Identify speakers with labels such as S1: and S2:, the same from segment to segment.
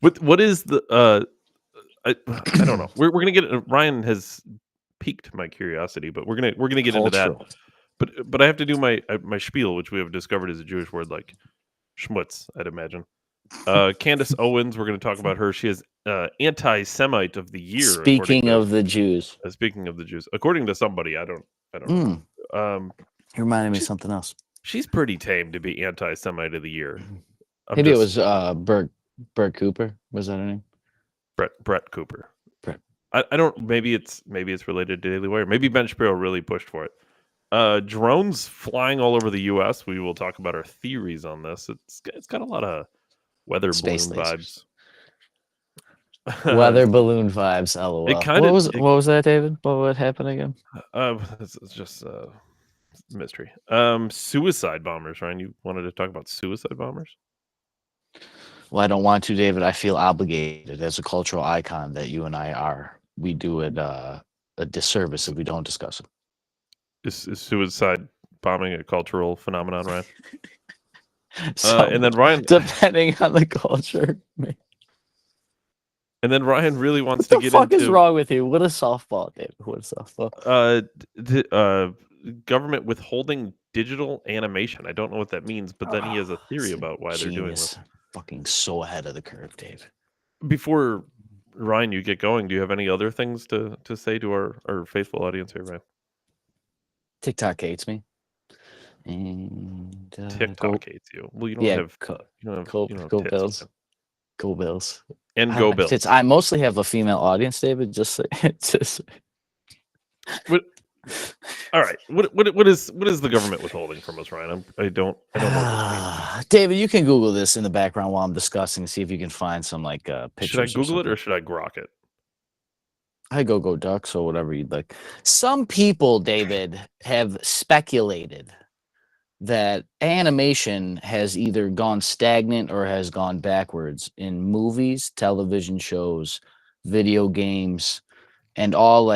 S1: What is the I don't know. We're gonna get Ryan has piqued my curiosity, but we're gonna get into that.
S2: Cultural.
S1: But I have to do my spiel, which we have discovered is a Jewish word like schmutz, I'd imagine. Candace Owens, we're going to talk about her. She is anti-Semite of the year, according
S2: Speaking
S1: to
S2: of the Jews,
S1: speaking of the Jews, according to somebody. I don't know.
S2: you reminded me of
S1: She's
S2: something else.
S1: she's pretty tame to be anti-Semite of the year. I'm
S2: Maybe it
S1: just
S2: was Bert Cooper. Was that her name?
S1: Brett Cooper.
S2: Brett.
S1: I don't. Maybe it's related to Daily Wire. Maybe Ben Shapiro really pushed for it. Drones flying all over the U.S. We will talk about our theories on this. It's got a lot of weather
S2: Space
S1: balloon
S2: lasers.
S1: vibes.
S2: Weather balloon vibes. LOL.
S1: It kind of
S2: What was that, David? What happened again?
S1: it's just mystery. Suicide bombers, Ryan. You wanted to talk about suicide bombers?
S2: Well, I don't want to, David. I feel obligated as a cultural icon that you and I are. We do it a disservice if we don't discuss it.
S1: Is suicide bombing a cultural phenomenon, Ryan?
S2: So,
S1: and then Ryan,
S2: depending on the culture.
S1: and then Ryan really wants
S2: What
S1: to
S2: the
S1: get
S2: fuck is
S1: into
S2: wrong with you? What a softball, David. What a softball.
S1: Government withholding digital animation. I don't know what that means, but then he has a theory about why they're doing this.
S2: Fucking so ahead of the curve, Dave.
S1: Before Ryan, you get going, do you have any other things to say to our faithful audience here, Ryan?
S2: TikTok hates me. And
S1: TikTok hates you. Well, you don't have
S2: go Bills. Go Bills.
S1: And go Bills.
S2: I mostly have a female audience, David. Just
S1: all right. What is the government withholding from us, Ryan? I don't know.
S2: David, you can Google this in the background while I'm discussing. See if you can find some pictures.
S1: Should I Google it or should I grok it?
S2: I go Ducks or whatever you'd like. Some people, David, have speculated that animation has either gone stagnant or has gone backwards in movies, television shows, video games, and all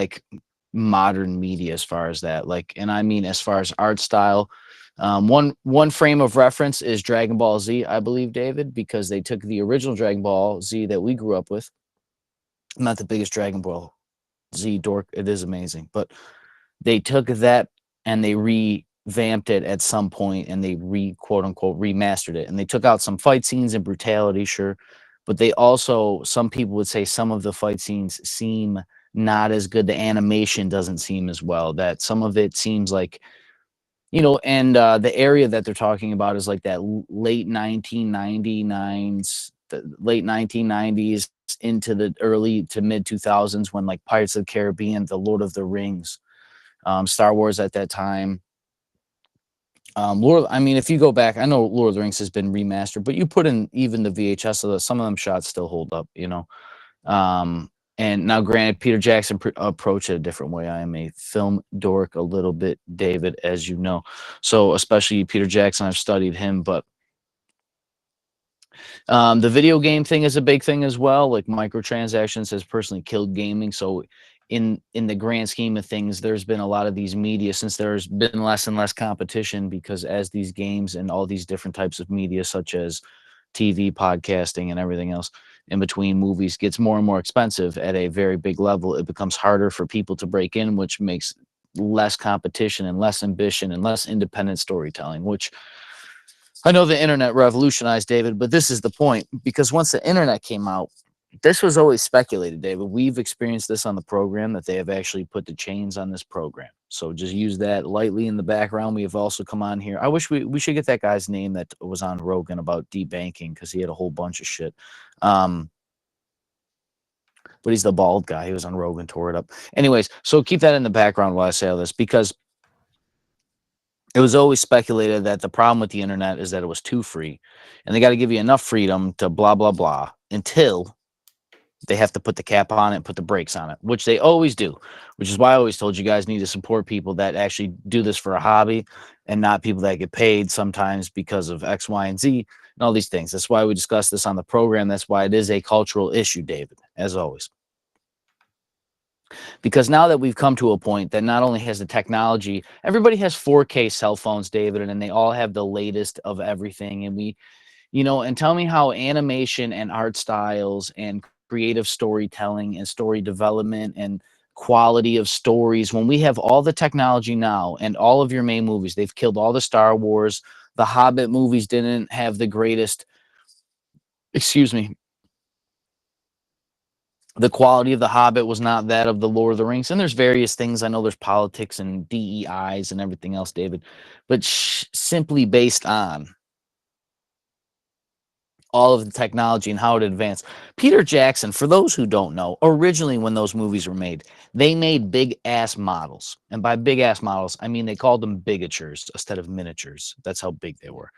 S2: modern media as far as that. And I mean as far as art style. One frame of reference is Dragon Ball Z, I believe, David, because they took the original Dragon Ball Z that we grew up with. I'm not the biggest Dragon Ball Z dork. It is amazing. But they took that and they revamped it at some point and they quote unquote remastered it. And they took out some fight scenes and brutality, sure. But they also, some people would say some of the fight scenes seem not as good. The animation doesn't seem as well. That some of it seems like, and the area that they're talking about is like that late 1999s, the late 1990s into the early to mid 2000s when like Pirates of the Caribbean, The Lord of the Rings, Star Wars at that time. If you go back, I know Lord of the Rings has been remastered, but you put in even the VHS, so that some of them shots still hold up, And now, granted, Peter Jackson approached it a different way. I am a film dork a little bit, David, as you know. So, especially Peter Jackson, I've studied him. But the video game thing is a big thing as well. Like microtransactions has personally killed gaming. So, in the grand scheme of things, there's been a lot of these media since there's been less and less competition because as these games and all these different types of media, such as TV, podcasting, and everything else in between movies gets more and more expensive at a very big level, it becomes harder for people to break in, which makes less competition and less ambition and less independent storytelling, which I know the internet revolutionized, David, but this is the point, because once the internet came out, this was always speculated, David. We've experienced this on the program that they have actually put the chains on this program. So just use that lightly in the background. We have also come on here. I wish we should get that guy's name that was on Rogan about debanking because he had a whole bunch of shit. But he's the bald guy. He was on Rogan, tore it up. Anyways, so keep that in the background while I say all this, because it was always speculated that the problem with the internet is that it was too free. And they got to give you enough freedom to blah, blah, blah, until they have to put the cap on it, put the brakes on it, which they always do, which is why I always told you guys need to support people that actually do this for a hobby and not people that get paid sometimes because of X, Y, and Z and all these things. That's why we discuss this on the program. That's why it is a cultural issue, David, as always. Because now that we've come to a point that not only has the technology, everybody has 4K cell phones, David, and they all have the latest of everything. And You know, and tell me how animation and art styles and creative storytelling and story development and quality of stories, when we have all the technology now and all of your main movies, they've killed all the Star Wars. The Hobbit movies didn't have the greatest, excuse me, the quality of the Hobbit was not that of the Lord of the Rings. And there's various things. I know there's politics and DEIs and everything else, David, but simply based on all of the technology and how it advanced. Peter Jackson, for those who don't know, originally when those movies were made, they made big ass models. And by big ass models, I mean they called them bigatures instead of miniatures. That's how big they were.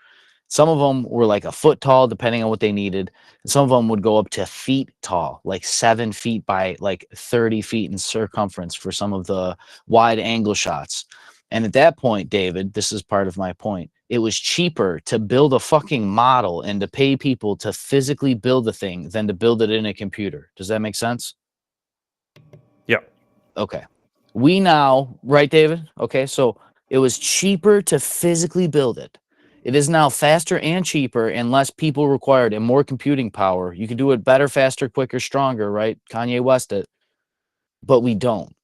S2: Some of them were like a foot tall, depending on what they needed. And some of them would go up to feet tall, like 7 feet by like 30 feet in circumference for some of the wide angle shots. And at that point, David, this is part of my point. It was cheaper to build a fucking model and to pay people to physically build the thing than to build it in a computer. Does that make sense?
S1: Yeah.
S2: Okay. We now, right, David? Okay. So it was cheaper to physically build it. It is now faster and cheaper and less people required and more computing power. You can do it better, faster, quicker, stronger, right? Kanye West it. But we don't.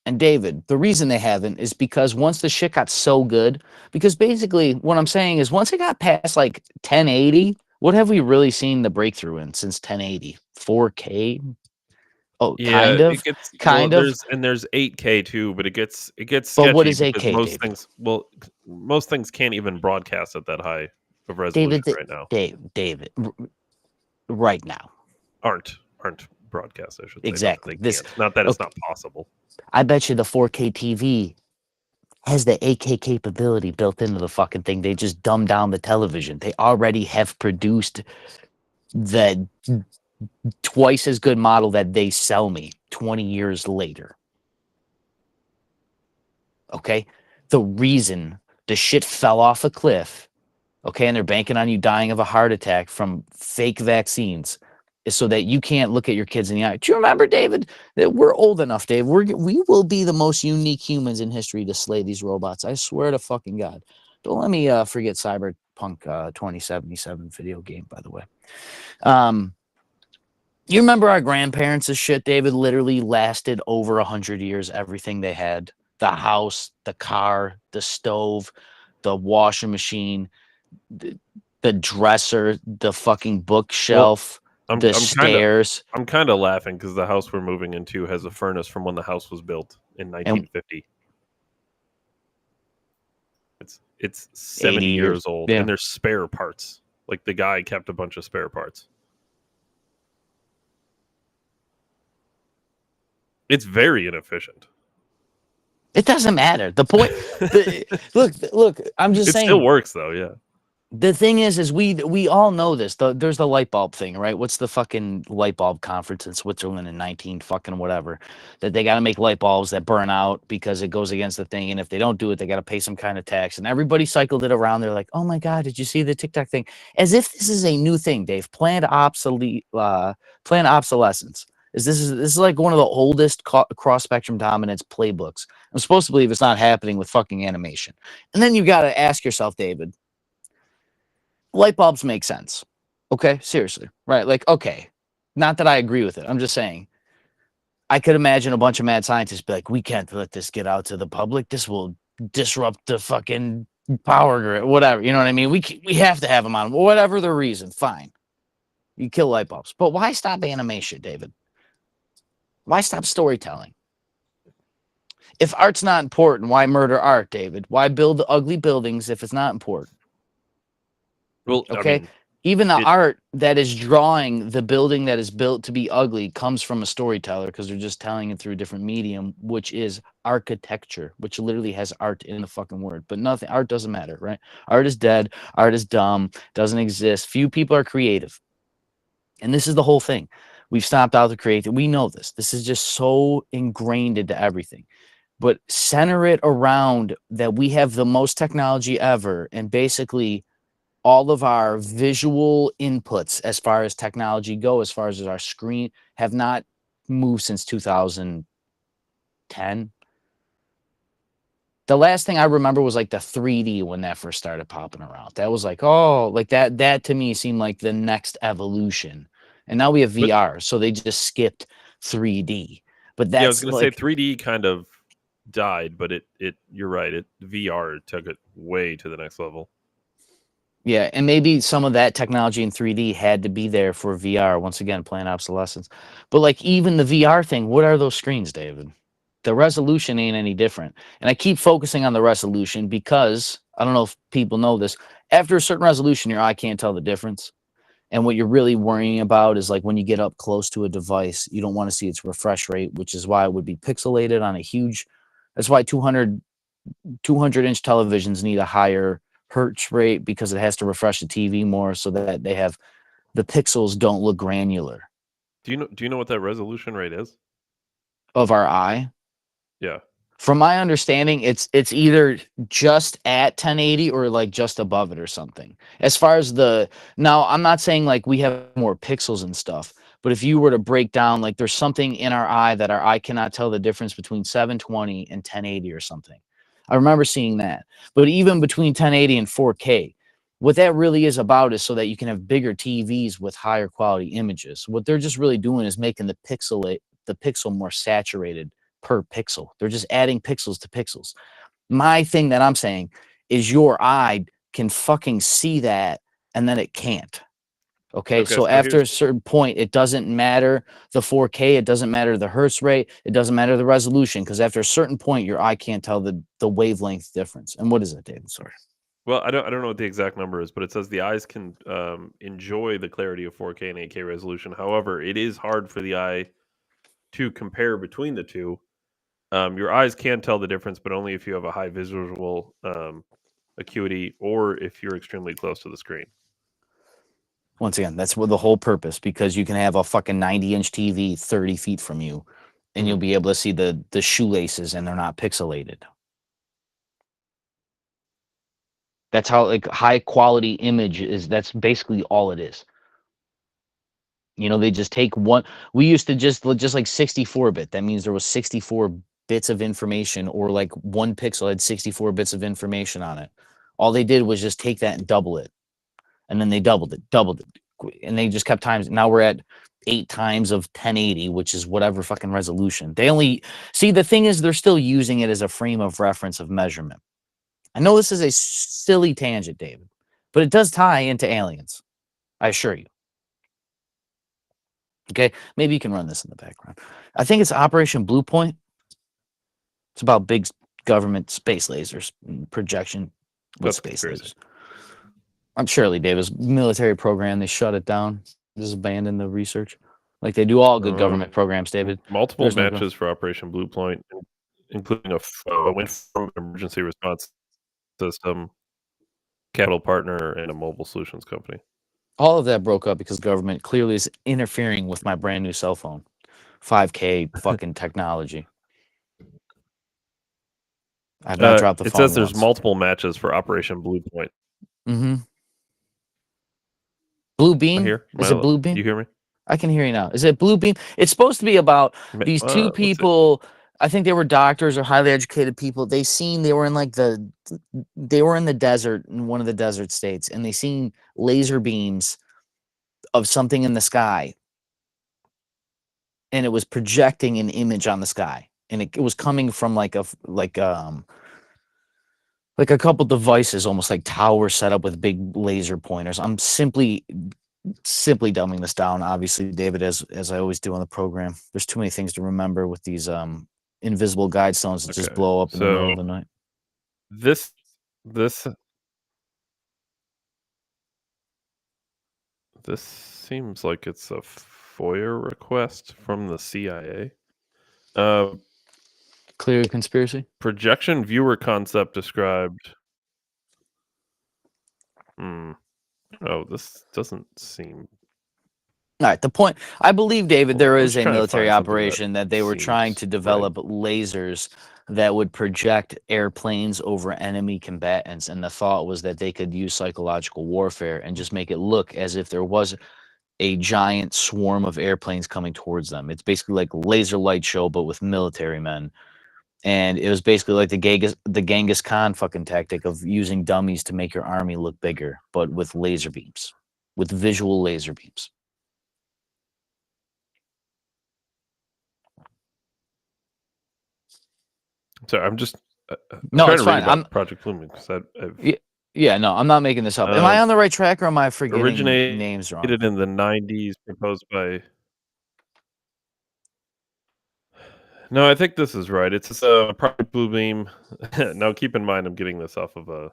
S2: And David, the reason they haven't is because once the shit got so good, because basically what I'm saying is once it got past like 1080, what have we really seen the breakthrough in since 1080? 4K? Oh,
S1: Yeah,
S2: kind of.
S1: it gets
S2: Kind of.
S1: there's 8K too, but it gets
S2: But what
S1: sketchy
S2: is
S1: because
S2: 8K, David?
S1: most things can't even broadcast at that high of resolution
S2: David,
S1: right now.
S2: David, right now.
S1: Aren't broadcast, I should say.
S2: Exactly.
S1: Not that it's
S2: Okay.
S1: not possible.
S2: I bet you the 4K TV has the 8K capability built into the fucking thing. They just dumb down the television. They already have produced the twice as good model that they sell me 20 years later. Okay? The reason the shit fell off a cliff, okay, and they're banking on you dying of a heart attack from fake vaccines is so that you can't look at your kids in the eye. Do you remember, David, that we're old enough, Dave? We will be the most unique humans in history to slay these robots. I swear to fucking God. Don't let me forget Cyberpunk 2077 video game, by the way. You remember our grandparents' shit, David, literally lasted over 100 years, everything they had. The house, the car, the stove, the washing machine, the dresser, the fucking bookshelf, the stairs.
S1: I'm kind of laughing because the house we're moving into has a furnace from when the house was built in 1950. It's 70 years old,
S2: yeah.
S1: and there's spare parts. Like the guy kept a bunch of spare parts. It's very inefficient.
S2: It doesn't matter. The point, look. I'm just saying.
S1: It still works though. Yeah.
S2: The thing is we all know this. There's the light bulb thing, right? What's the fucking light bulb conference in Switzerland in 19 fucking whatever? That they got to make light bulbs that burn out because it goes against the thing, and if they don't do it, they got to pay some kind of tax. And everybody cycled it around. They're like, "Oh my god, did you see the TikTok thing?" As if this is a new thing, Dave. Planned obsolescence. This is like one of the oldest cross spectrum dominance playbooks. I'm supposed to believe it's not happening with fucking animation. And then you got to ask yourself, David. Light bulbs make sense. Okay, seriously, right? Like, okay, not that I agree with it. I'm just saying, I could imagine a bunch of mad scientists be like, we can't let this get out to the public. This will disrupt the fucking power grid, whatever. You know what I mean? We have to have them on, whatever the reason. Fine, you kill light bulbs, but why stop animation, David? Why stop storytelling? If art's not important, why murder art, David? Why build ugly buildings if it's not important?
S1: Well,
S2: okay.
S1: I mean,
S2: even the art that is drawing the building that is built to be ugly comes from a storyteller because they're just telling it through a different medium, which is architecture, which literally has art in the fucking word. But nothing, art doesn't matter, right? Art is dead. Art is dumb. Doesn't exist. Few people are creative. And this is the whole thing. We've stopped out to create. We know this. This is just so ingrained into everything. But center it around that we have the most technology ever, and basically all of our visual inputs as far as technology go, as far as our screen, have not moved since 2010. The last thing I remember was like the 3D when that first started popping around. That was like, oh, like that to me seemed like the next evolution. And now we have
S1: But-
S2: VR, so they just skipped 3D. But
S1: Yeah, I was
S2: that's
S1: going to say
S2: like
S1: 3D kind of died, but it you're right. VR took it way to the next level.
S2: yeah, and maybe some of that technology in 3D had to be there for VR, once again, playing obsolescence. But like even the VR thing, what are those screens, David? The resolution ain't any different. And I keep focusing on the resolution because I don't know if people know this. After a certain resolution, your eye can't tell the difference. And what you're really worrying about is like when you get up close to a device, you don't want to see its refresh rate, which is why it would be pixelated on a huge. That's why 200-inch televisions need a higher hertz rate because it has to refresh the TV more so that they have the pixels don't look granular
S1: Do you know what that resolution rate is?
S2: of our eye.
S1: Yeah.
S2: From my understanding, it's either just at 1080 or like just above it or something. As far as now, I'm not saying like we have more pixels and stuff, but if you were to break down, like there's something in our eye that our eye cannot tell the difference between 720 and 1080 or something. I remember seeing that. But even between 1080 and 4K, what that really is about is so that you can have bigger TVs with higher quality images. What they're just really doing is making the pixel more saturated per pixel. They're just adding pixels to pixels. My thing that I'm saying is your eye can fucking see that and then it can't. Okay, so after a certain point, it doesn't matter the 4K, it doesn't matter the hertz rate, it doesn't matter the resolution, because after a certain point, your eye can't tell the wavelength difference. And what is it, David? Sorry.
S1: Well, I don't know what the exact number is, but it says the eyes can enjoy the clarity of 4K and 8K resolution. However, it is hard for the eye to compare between the two. Your eyes can tell the difference, but only if you have a high visual acuity or if you're extremely close to the screen.
S2: Once again, that's what the whole purpose, because you can have a fucking 90-inch TV 30 feet from you, and you'll be able to see the shoelaces, and they're not pixelated. That's how like high quality image is. That's basically all it is. You know, they just take one. We used to just like 64-bit. That means there was 64 bits of information, or like one pixel had 64 bits of information on it. All they did was just take that and double it. And then they doubled it. And they just kept times. Now we're at 8 times of 1080, which is whatever fucking resolution. They only see, the thing is they're still using it as a frame of reference of measurement. I know this is a silly tangent, David, but it does tie into aliens. I assure you. Okay, maybe you can run this in the background. I think it's Operation Blue Point. It's about big government space lasers and projection with space lasers. I'm Shirley Davis military program. They shut it down. Just abandoned the research, like they do all good government programs. David,
S1: multiple matches for Operation Blue Point, including a wind farm emergency response system, capital partner, and a mobile solutions company.
S2: All of that broke up because government clearly is interfering with my brand new cell phone. 5K fucking technology. I've not dropped the phone.
S1: It says there's multiple matches for Operation Blue Point.
S2: Mm-hmm. Blue Beam? Is it Blue Beam?
S1: You hear me?
S2: I can hear you now. Is it Blue Beam? It's supposed to be about these two people. I think they were doctors or highly educated people. They were in the desert, in one of the desert states, and they seen laser beams of something in the sky, and it was projecting an image on the sky, and it was coming from like a couple devices, almost like towers set up with big laser pointers. I'm simply dumbing this down, obviously, David, as I always do on the program. There's too many things to remember with these invisible guide stones that just blow up in the middle of the night.
S1: This seems like it's a FOIA request from the CIA.
S2: Clear conspiracy?
S1: Projection viewer concept described. Oh, this doesn't seem.
S2: All right. The point, I believe, David, there is a military operation that they were trying to develop lasers that would project airplanes over enemy combatants. And the thought was that they could use psychological warfare and just make it look as if there was a giant swarm of airplanes coming towards them. It's basically like laser light show, but with military men. And it was basically like the Genghis Khan fucking tactic of using dummies to make your army look bigger, but with laser beams, with visual laser beams.
S1: So I'm just
S2: No,
S1: trying
S2: it's
S1: to read
S2: fine.
S1: about Project Blue Beam because
S2: Yeah, no, I'm not making this up. Am I on the right track or am I forgetting
S1: originated
S2: names wrong?
S1: in the 90s, proposed by. No, I think this is right. It's Project Blue Beam. Now, keep in mind, I'm getting this off of a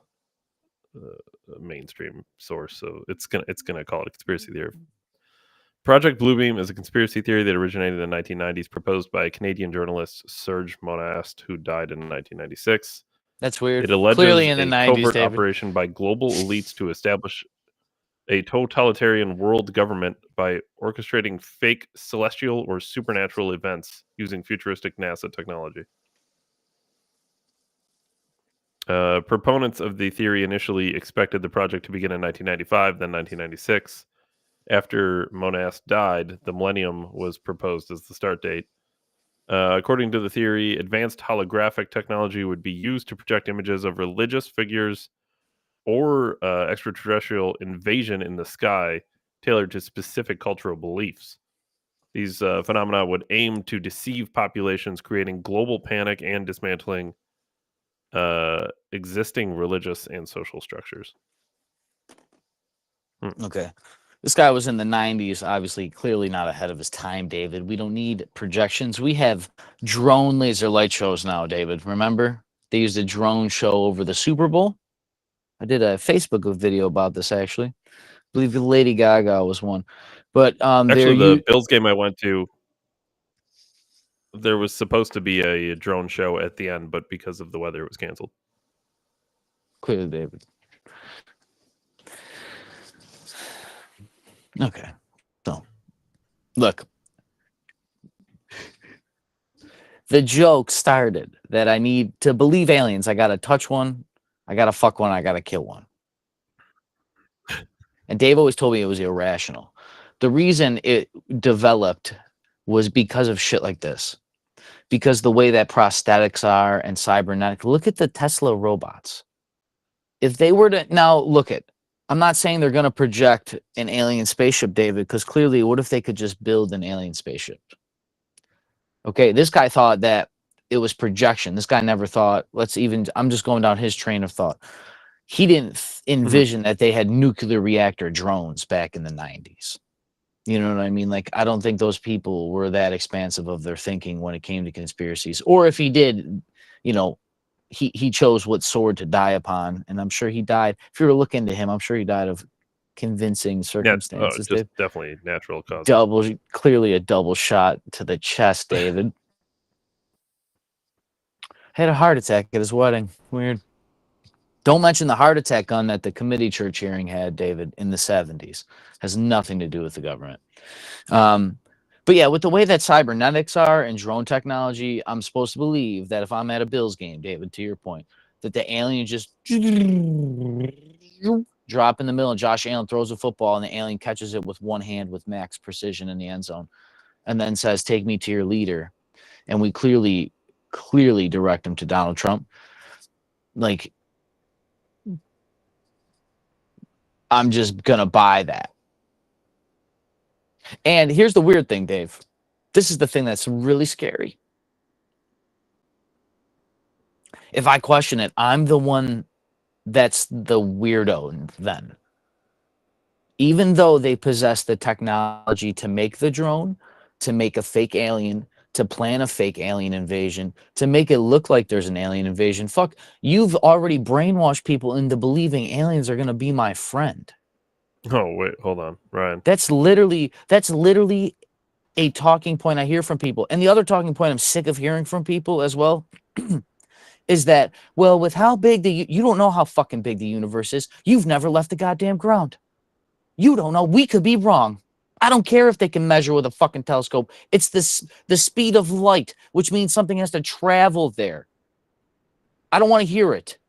S1: mainstream source, so it's gonna call it a conspiracy theory. Project Bluebeam is a conspiracy theory that originated in the 1990s, proposed by Canadian journalist Serge Monast, who died in 1996.
S2: That's weird.
S1: It alleges
S2: Clearly in the
S1: a
S2: 90s,
S1: covert
S2: David.
S1: operation by global elites to establish a totalitarian world government by orchestrating fake celestial or supernatural events using futuristic NASA technology. Proponents of the theory initially expected the project to begin in 1995, then 1996. After Monast died, the millennium was proposed as the start date. According to the theory, advanced holographic technology would be used to project images of religious figures or extraterrestrial invasion in the sky, tailored to specific cultural beliefs. These phenomena would aim to deceive populations, creating global panic and dismantling existing religious and social structures.
S2: Okay. This guy was in the 90s, obviously, clearly not ahead of his time, David. We don't need projections. We have drone laser light shows now, David. Remember? They used a drone show over the Super Bowl. I did a Facebook video about this, actually. I believe Lady Gaga was one. But
S1: actually, the Bills game I went to, there was supposed to be a drone show at the end, but because of the weather, it was canceled.
S2: Clearly, David. Okay. So, look. The joke started that I need to believe aliens. I got to touch one. I got to fuck one. I got to kill one. And Dave always told me it was irrational. The reason it developed was because of shit like this. Because the way that prosthetics are and cybernetic. Look at the Tesla robots. If they were to now look at, I'm not saying they're going to project an alien spaceship, David, because clearly, what if they could just build an alien spaceship? Okay, this guy thought that it was projection. This guy never thought, I'm just going down his train of thought. He didn't envision that they had nuclear reactor drones back in the 90s. You know what I mean? Like, I don't think those people were that expansive of their thinking when it came to conspiracies. Or if he did, you know, he chose what sword to die upon, and I'm sure he died. If you were to look into him, I'm sure he died of convincing circumstances.
S1: Just definitely natural cause.
S2: Clearly a double shot to the chest, David. Had a heart attack at his wedding. Weird. Don't mention the heart attack gun that the committee church hearing had, David, in the 70s. Has nothing to do with the government. But yeah, with the way that cybernetics are and drone technology, I'm supposed to believe that if I'm at a Bills game, David, to your point, that the alien just drop in the middle and Josh Allen throws a football and the alien catches it with one hand with max precision in the end zone and then says, "Take me to your leader." And we clearly direct him to Donald Trump. Like, I'm just going to buy that. And here's the weird thing, Dave. This is the thing that's really scary. If I question it, I'm the one that's the weirdo then. Even though they possess the technology to make the drone, to make a fake alien, to plan a fake alien invasion, to make it look like there's an alien invasion. Fuck, you've already brainwashed people into believing aliens are going to be my friend.
S1: Oh, wait, hold on, Ryan.
S2: That's literally a talking point I hear from people. And the other talking point I'm sick of hearing from people as well is that, well, with how big you don't know how fucking big the universe is. You've never left the goddamn ground. You don't know. We could be wrong. I don't care if they can measure with a fucking telescope. It's the speed of light, which means something has to travel there. I don't want to hear it.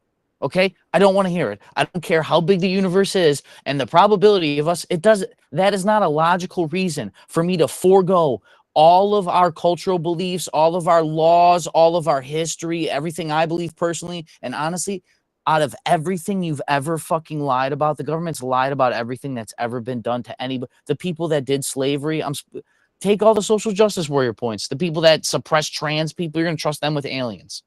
S2: Okay? I don't want to hear it. I don't care how big the universe is and the probability of us, that is not a logical reason for me to forego all of our cultural beliefs, all of our laws, all of our history, everything I believe personally, and honestly, out of everything you've ever fucking lied about, the government's lied about everything that's ever been done to anybody. The people that did slavery, take all the social justice warrior points. The people that suppress trans people, you're going to trust them with aliens.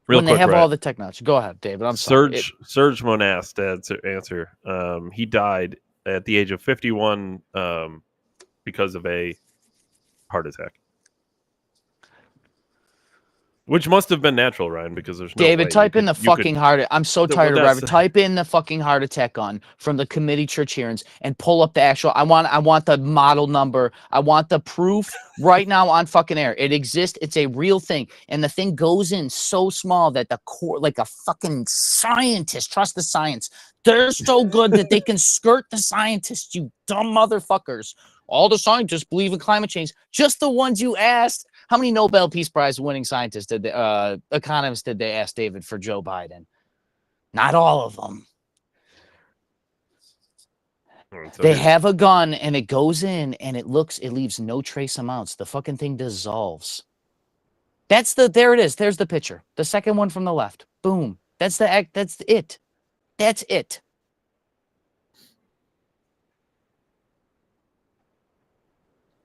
S1: Real
S2: when
S1: quick,
S2: they have
S1: Brett.
S2: all the technology. Go ahead, David. I'm sorry.
S1: Serge Monast to answer. He died at the age of 51 because of a heart attack. Which must have been natural, Ryan, because there's no
S2: David,
S1: way
S2: type in the fucking heart. I'm so tired of Reverend. Type in the fucking heart attack on from the committee church hearings and pull up the actual. I want the model number. I want the proof right now on fucking air. It exists. It's a real thing, and the thing goes in so small that the core, like a fucking scientist, trust the science. They're so good that they can skirt the scientists. You dumb motherfuckers. All the scientists believe in climate change. Just the ones you asked. How many Nobel Peace Prize winning scientists did economists did they ask David for Joe Biden? Not all of them. So they have a gun and it goes in and it leaves no trace amounts. The fucking thing dissolves. There it is. There's the picture. The second one from the left. Boom. That's it. That's it.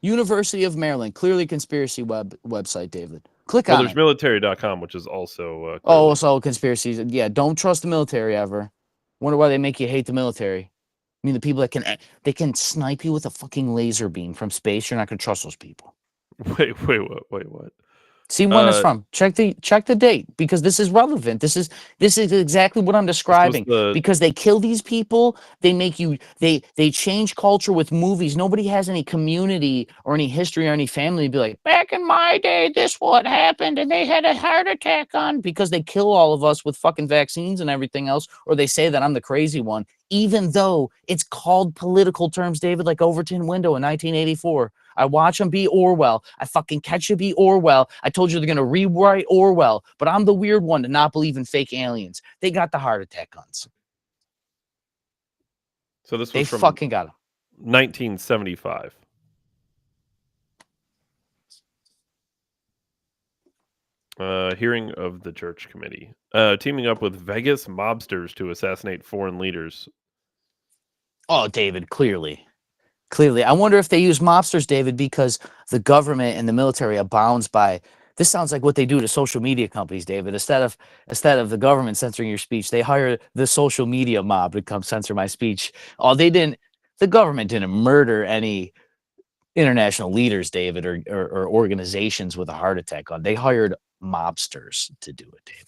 S2: University of Maryland, clearly conspiracy website, David. Click on it.
S1: There's military.com, which is also...
S2: also conspiracies. Yeah, don't trust the military ever. Wonder why they make you hate the military. I mean, the people that can snipe you with a fucking laser beam from space, you're not going to trust those people.
S1: Wait, what?
S2: See when it's from. Check the date because this is relevant. This is exactly what I'm describing. Because they kill these people, they make you they change culture with movies. Nobody has any community or any history or any family to be like, back in my day, this what happened, and they had a heart attack on because they kill all of us with fucking vaccines and everything else, or they say that I'm the crazy one, even though it's called political terms, David, like Overton Window in 1984. I watch them be Orwell. I fucking catch you be Orwell. I told you they're going to rewrite Orwell, but I'm the weird one to not believe in fake aliens. They got the heart attack guns.
S1: So this was
S2: they fucking got them.
S1: 1975. Hearing of the church committee. Teaming up with Vegas mobsters to assassinate foreign leaders.
S2: Oh, David, clearly. I wonder if they use mobsters, David, because the government and the military abounds by. This sounds like what they do to social media companies, David. Instead of the government censoring your speech, they hire the social media mob to come censor my speech. The government didn't murder any international leaders, David, or organizations with a heart attack on. They hired mobsters to do it, David.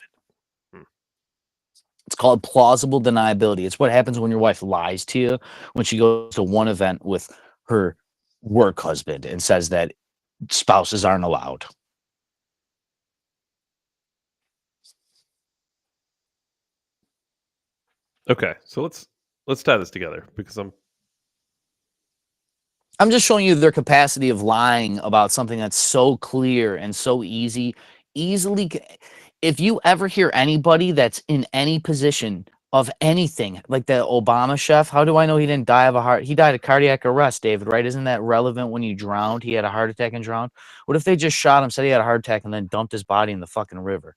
S2: It's called plausible deniability. It's what happens when your wife lies to you when she goes to one event with her work husband and says that spouses aren't allowed.
S1: Okay, so let's tie this together because I'm
S2: just showing you their capacity of lying about something that's so clear and so easily. If you ever hear anybody that's in any position of anything, like the Obama chef, how do I know he didn't die of a heart? He died of cardiac arrest, David, right? Isn't that relevant when you drowned? He had a heart attack and drowned. What if they just shot him, said he had a heart attack, and then dumped his body in the fucking river?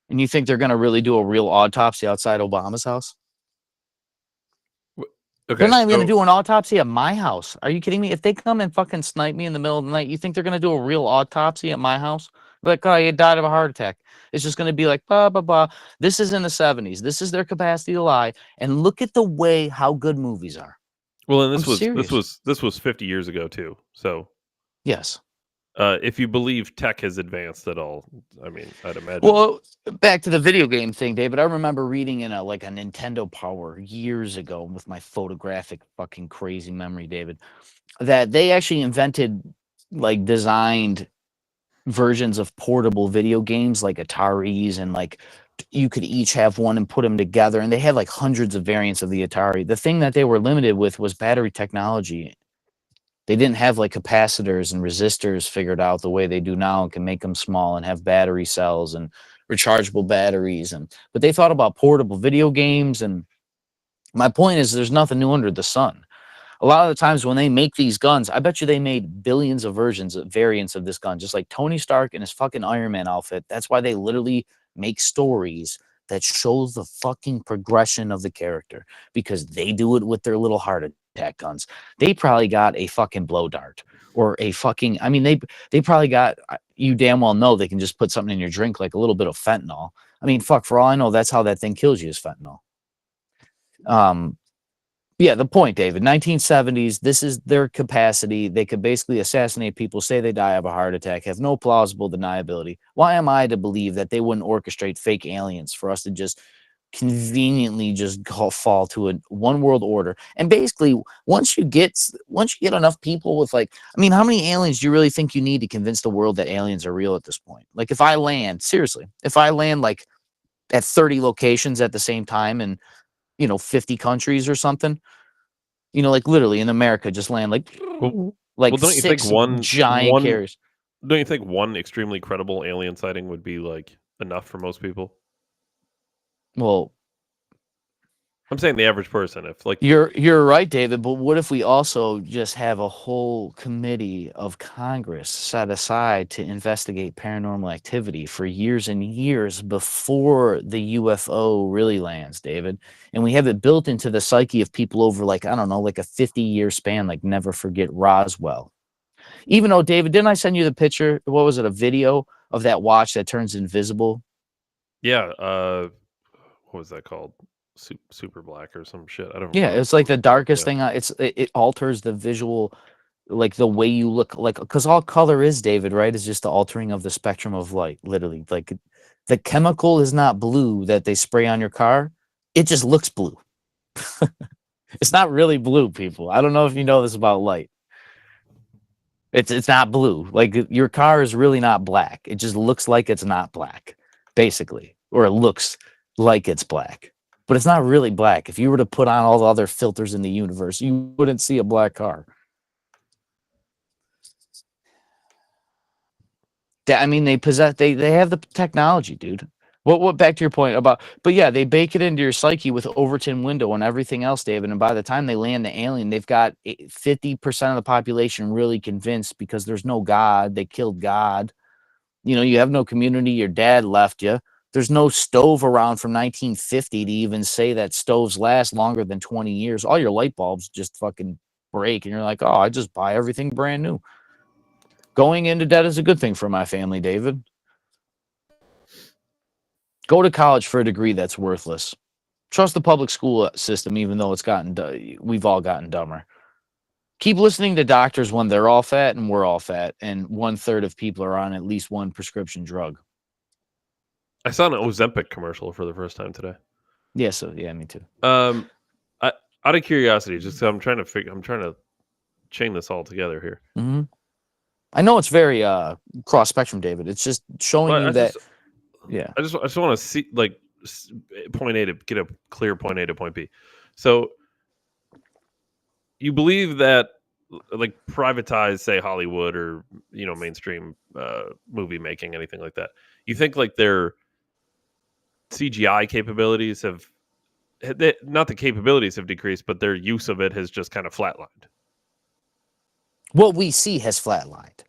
S2: And you think they're going to really do a real autopsy outside Obama's house? Okay, they're not even going to do an autopsy at my house. Are you kidding me? If they come and fucking snipe me in the middle of the night, you think they're going to do a real autopsy at my house? Like, oh, he died of a heart attack. It's just going to be like, blah, blah, blah. This is in the 70s. This is their capacity to lie. And look at the way how good movies are.
S1: Well, and this was 50 years ago too. So
S2: yes.
S1: If you believe tech has advanced at all, I mean, I'd imagine.
S2: Well, back to the video game thing, David. I remember reading in a Nintendo Power years ago with my photographic fucking crazy memory, David, that they actually designed versions of portable video games like Ataris, and you could each have one and put them together, and they had hundreds of variants of the Atari. The thing that they were limited with was battery technology. They didn't have capacitors and resistors figured out the way they do now and can make them small and have battery cells and rechargeable batteries. But they thought about portable video games. And my point is there's nothing new under the sun. A lot of the times when they make these guns, I bet you they made billions of variants of this gun, just like Tony Stark in his fucking Iron Man outfit. That's why they literally make stories that shows the fucking progression of the character, because they do it with their little heart attack guns. They probably got a fucking blow dart or a fucking, I mean, they probably got, you damn well know they can just put something in your drink like a little bit of fentanyl. I mean, fuck, for all I know, that's how that thing kills you, is fentanyl. Yeah, the point, David, 1970s, this is their capacity. They could basically assassinate people, say they die of a heart attack, have no plausible deniability. Why am I to believe that they wouldn't orchestrate fake aliens for us to just conveniently just fall to a one world order? And basically, once you get enough people with, like, I mean, how many aliens do you really think you need to convince the world that aliens are real at this point? Like, if I land like at 30 locations at the same time and 50 countries or something, like literally in America, just land like
S1: Well, don't you think
S2: 6 giant carriers.
S1: Don't you think one extremely credible alien sighting would be like enough for most people?
S2: Well,
S1: I'm saying the average person. If like
S2: you're right, David, but what if we also just have a whole committee of Congress set aside to investigate paranormal activity for years and years before the UFO really lands, David? And we have it built into the psyche of people over, like, I don't know, like a 50-year span, like never forget Roswell. Even though, David, didn't I send you the picture? What was it? A video of that watch that turns invisible?
S1: yeah, what was that called? Super black or some shit. I don't.
S2: Yeah, it's like the darkest thing. It alters the visual, like the way you look, like, because all color is, David, right, is just the altering of the spectrum of light. Literally, like the chemical is not blue that they spray on your car. It just looks blue. It's not really blue, people. I don't know if you know this about light. It's not blue. Like, your car is really not black. It just looks like it's not black, basically, or it looks like it's black. But it's not really black. If you were to put on all the other filters in the universe, you wouldn't see a black car. I mean, they have the technology, dude. What back to your point about, but yeah, they bake it into your psyche with Overton window and everything else, David. And by the time they land the alien, they've got 50% of the population really convinced, because there's no God. They killed God. You have no community. Your dad left you. There's no stove around from 1950 to even say that stoves last longer than 20 years. All your light bulbs just fucking break, and you're like, oh, I just buy everything brand new. Going into debt is a good thing for my family, David. Go to college for a degree that's worthless. Trust the public school system, even though we've all gotten dumber. Keep listening to doctors when they're all fat and we're all fat, and 1/3 of people are on at least one prescription drug.
S1: I saw an Ozempic commercial for the first time today.
S2: Yeah, so yeah, me too.
S1: Out of curiosity, just I'm trying to chain this all together here.
S2: Mm-hmm. I know it's very cross spectrum, David. It's just showing you that. Yeah,
S1: I just want to see, like, point A to get a clear point A to point B. So you believe that, like, privatize, say, Hollywood or mainstream movie making, anything like that? You think like their CGI capabilities not the capabilities have decreased, but their use of it has just kind of flatlined?
S2: What we see has flatlined.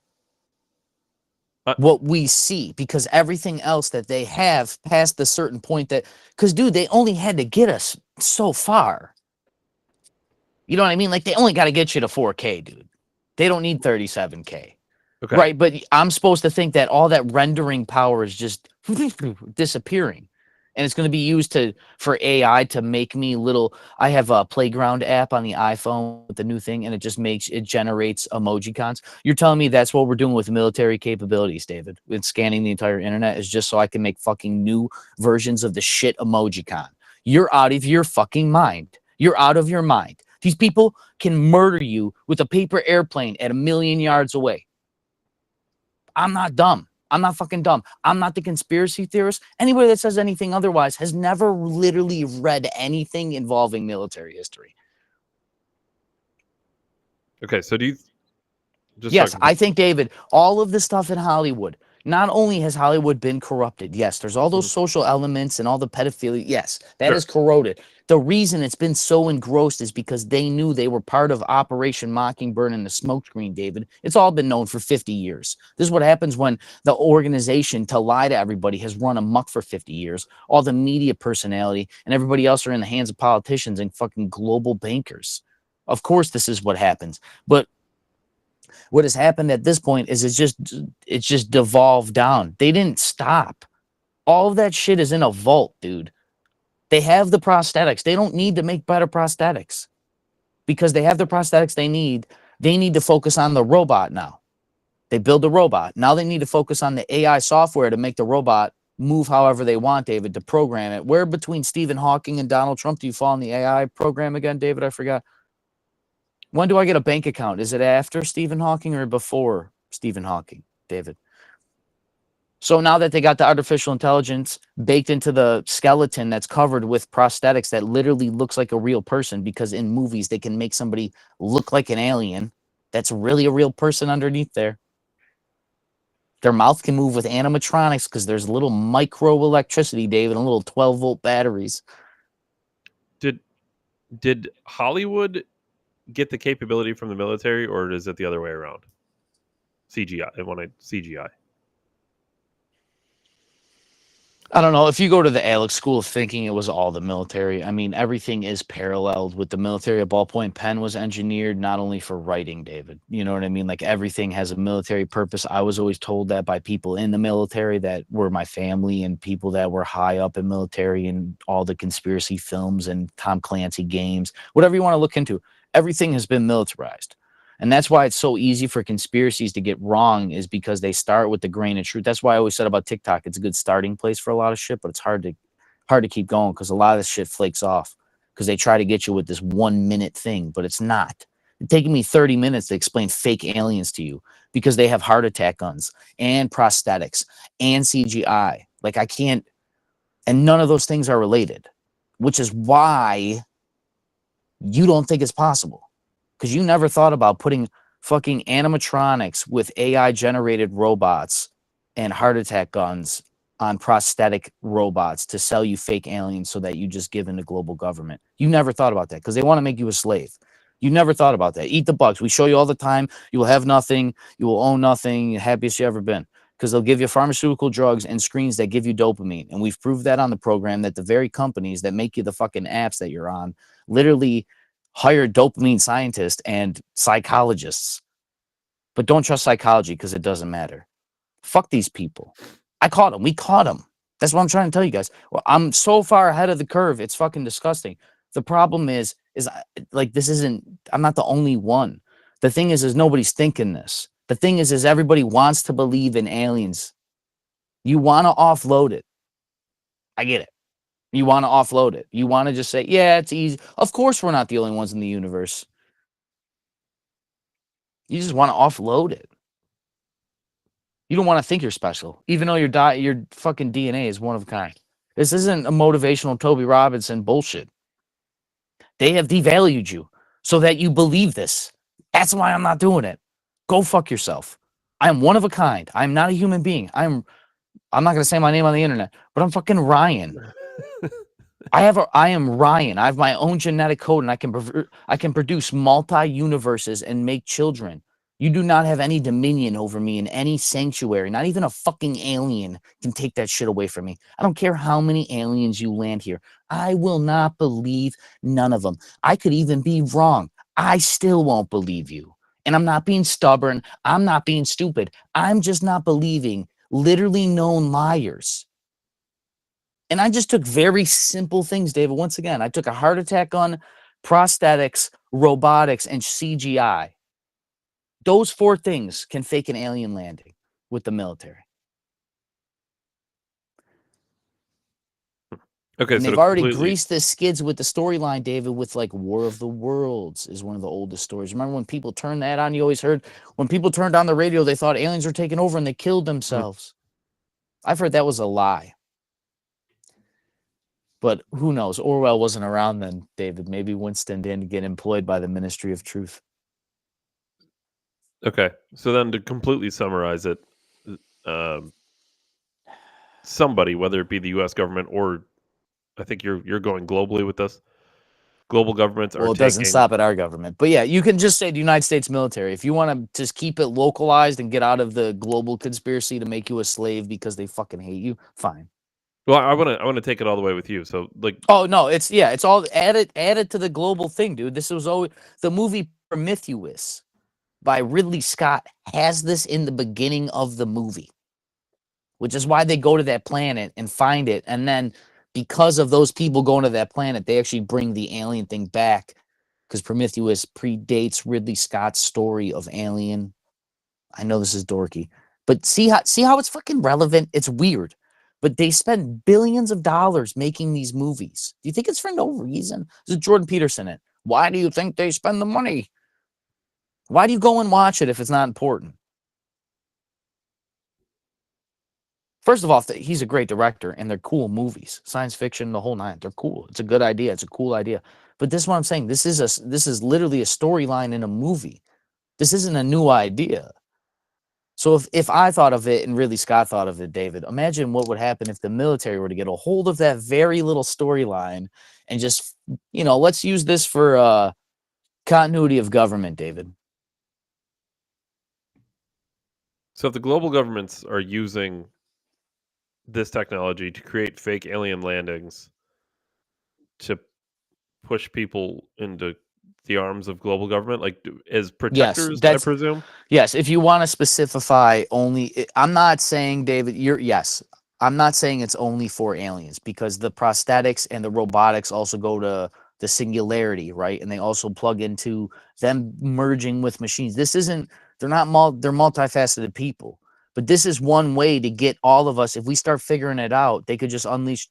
S2: What we see, because everything else that they have past the certain point because, dude, they only had to get us so far. You know what I mean? Like, they only got to get you to 4K, dude. They don't need 37K. Okay. Right? But I'm supposed to think that all that rendering power is just disappearing. And it's going to be used for AI to make me I have a Playground app on the iPhone with the new thing, and it generates emojicons. You're telling me that's what we're doing with military capabilities, David? With scanning the entire internet is just so I can make fucking new versions of the shit emojicon. You're out of your fucking mind. You're out of your mind. These people can murder you with a paper airplane at 1,000,000 yards away. I'm not dumb. I'm not fucking dumb. I'm not the conspiracy theorist. Anybody that says anything otherwise has never literally read anything involving military history.
S1: Okay, so do you...
S2: Yes, I think, David, all of the stuff in Hollywood, Not only has Hollywood been corrupted, yes, there's all those social elements and all the pedophilia. Yes, that is corroded. The reason it's been so engrossed is because they knew they were part of Operation Mockingbird and the smokescreen, David. It's all been known for 50 years. This is what happens when the organization to lie to everybody has run amok for 50 years. All the media personality and everybody else are in the hands of politicians and fucking global bankers. Of course, this is what happens. But what has happened at this point is it's just devolved down. They didn't stop. All of that shit is in a vault, dude. They have the prosthetics. They don't need to make better prosthetics because they have the prosthetics they need. They need to focus on the robot now. They build a robot. Now they need to focus on the AI software to make the robot move however they want, David, to program it. Where between Stephen Hawking and Donald Trump do you fall in the AI program again, David? I forgot. When do I get a bank account? Is it after Stephen Hawking or before Stephen Hawking, David? So now that they got the artificial intelligence baked into the skeleton that's covered with prosthetics that literally looks like a real person, because in movies they can make somebody look like an alien that's really a real person underneath there. Their mouth can move with animatronics because there's a little micro electricity, David, and little 12-volt batteries.
S1: Did Hollywood get the capability from the military, or is it the other way around? CGI. They wanted CGI.
S2: I don't know. If you go to the Alex School of Thinking, it was all the military. I mean, everything is paralleled with the military. A ballpoint pen was engineered not only for writing, David. You know what I mean? Like everything has a military purpose. I was always told that by people in the military that were my family and people that were high up in military and all the conspiracy films and Tom Clancy games, whatever you want to look into. Everything has been militarized. And that's why it's so easy for conspiracies to get wrong, is because they start with the grain of truth. That's why I always said about TikTok, it's a good starting place for a lot of shit, but it's hard to keep going because a lot of this shit flakes off because they try to get you with this 1 minute thing, but it's not. It's taking me 30 minutes to explain fake aliens to you because they have heart attack guns and prosthetics and CGI. Like I can't, and none of those things are related, which is why you don't think it's possible. Because you never thought about putting fucking animatronics with AI generated robots and heart attack guns on prosthetic robots to sell you fake aliens so that you just give in to global government. You never thought about that because they want to make you a slave. You never thought about that. Eat the bugs. We show you all the time. You will have nothing. You will own nothing. Happiest you ever been. Because they'll give you pharmaceutical drugs and screens that give you dopamine. And we've proved that on the program that the very companies that make you the fucking apps that you're on literally hire dopamine scientists and psychologists. But don't trust psychology because it doesn't matter. Fuck these people. I caught them. We caught them. That's what I'm trying to tell you guys. Well, I'm so far ahead of the curve. It's fucking disgusting. The problem is like this isn't, I'm not the only one. The thing is nobody's thinking this. The thing is everybody wants to believe in aliens. You want to offload it. I get it. You want to offload it. You want to just say, yeah, it's easy. Of course, we're not the only ones in the universe. You just want to offload it. You don't want to think you're special, even though your fucking DNA is one of a kind. This isn't a motivational Toby Robinson bullshit. They have devalued you so that you believe this. That's why I'm not doing it. Go fuck yourself. I'm one of a kind. I'm not a human being. I'm not going to say my name on the internet, but I'm fucking Ryan. I am Ryan. I have my own genetic code, and I can produce multi-universes and make children. You do not have any dominion over me in any sanctuary. Not even a fucking alien can take that shit away from me. I don't care how many aliens you land here. I will not believe none of them. I could even be wrong. I still won't believe you. And I'm not being stubborn. I'm not being stupid. I'm just not believing literally known liars. And I just took very simple things, David. Once again, I took a heart attack on prosthetics, robotics, and CGI. Those 4 things can fake an alien landing with the military.
S1: Okay,
S2: and they've already greased the skids with the storyline, David, with like War of the Worlds is one of the oldest stories. Remember when people turned that on? You always heard when people turned on the radio, they thought aliens were taking over and they killed themselves. I've heard that was a lie. But who knows? Orwell wasn't around then, David. Maybe Winston didn't get employed by the Ministry of Truth.
S1: Okay, so then to completely summarize it, somebody, whether it be the U.S. government or I think you're going globally with this. Global governments are
S2: Well, it doesn't
S1: taking.
S2: stop at our government. But yeah, you can just say the United States military. If you want to just keep it localized and get out of the global conspiracy to make you a slave because they fucking hate you, fine.
S1: Well, I want to take it all the way with you. So like,
S2: Oh no, it's all added to the global thing, dude. This was always the movie Prometheus by Ridley Scott has this in the beginning of the movie, which is why they go to that planet and find it, and then because of those people going to that planet, they actually bring the alien thing back because Prometheus predates Ridley Scott's story of Alien. I know this is dorky, but see how it's fucking relevant. It's weird, but they spend billions of dollars making these movies. Do you think it's for no reason? This is Jordan Peterson. It. Why do you think they spend the money? Why do you go and watch it if it's not important? First of all, he's a great director, and they're cool movies, science fiction, the whole nine. They're cool. It's a good idea. It's a cool idea. But this is what I'm saying. This is literally a storyline in a movie. This isn't a new idea. So if I thought of it and Ridley Scott thought of it, David, imagine what would happen if the military were to get a hold of that very little storyline and just, let's use this for continuity of government, David.
S1: So if the global governments are using this technology to create fake alien landings to push people into the arms of global government, like as protectors, I presume?
S2: Yes, if you want to specify only, I'm not saying, David, I'm not saying it's only for aliens because the prosthetics and the robotics also go to the singularity, right? And they also plug into them merging with machines. They're multifaceted people. But this is one way to get all of us. If we start figuring it out, they could just unleash.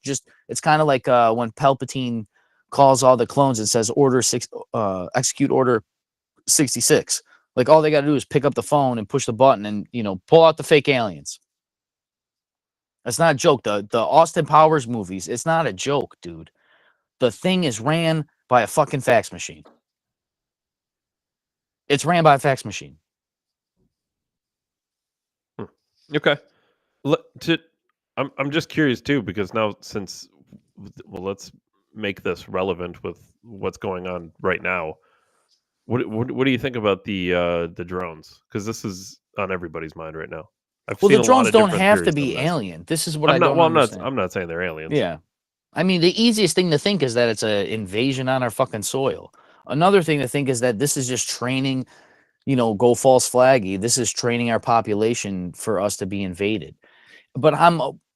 S2: It's kind of like when Palpatine calls all the clones and says execute order 66. Like all they got to do is pick up the phone and push the button and pull out the fake aliens. That's not a joke. The Austin Powers movies, it's not a joke, dude. The thing is ran by a fucking fax machine. It's ran by a fax machine.
S1: Okay. I'm just curious too, because now let's make this relevant with what's going on right now. What do you think about the drones? Because this is on everybody's mind right now.
S2: The drones don't have to be alien. This is what I don't understand.
S1: I'm not saying they're aliens.
S2: Yeah. I mean, the easiest thing to think is that it's an invasion on our fucking soil. Another thing to think is that this is just training, go false flaggy. This is training our population for us to be invaded. But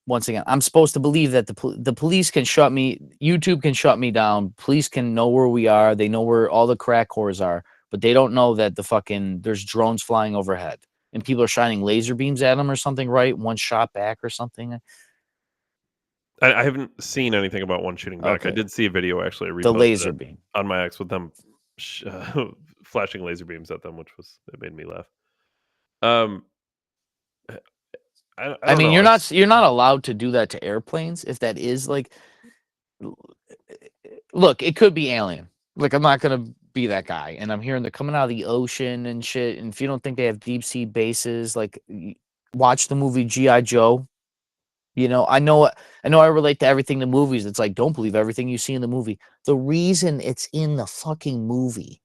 S2: once again, I'm supposed to believe that the police can shut me, YouTube can shut me down. Police can know where we are. They know where all the crack whores are, but they don't know that there's drones flying overhead and people are shining laser beams at them or something, right? One shot back or something.
S1: I haven't seen anything about one shooting back. Okay. I did see a video actually.
S2: The laser beam
S1: on my X with them flashing laser beams at them, it made me laugh.
S2: I mean, you're not allowed to do that to airplanes. If that is look, it could be alien. Like, I'm not gonna be that guy, and I'm hearing they're coming out of the ocean and shit. And if you don't think they have deep sea bases, like, watch the movie G.I. Joe. I know I relate to everything in the movies. It's like, don't believe everything you see in the movie. The reason it's in the fucking movie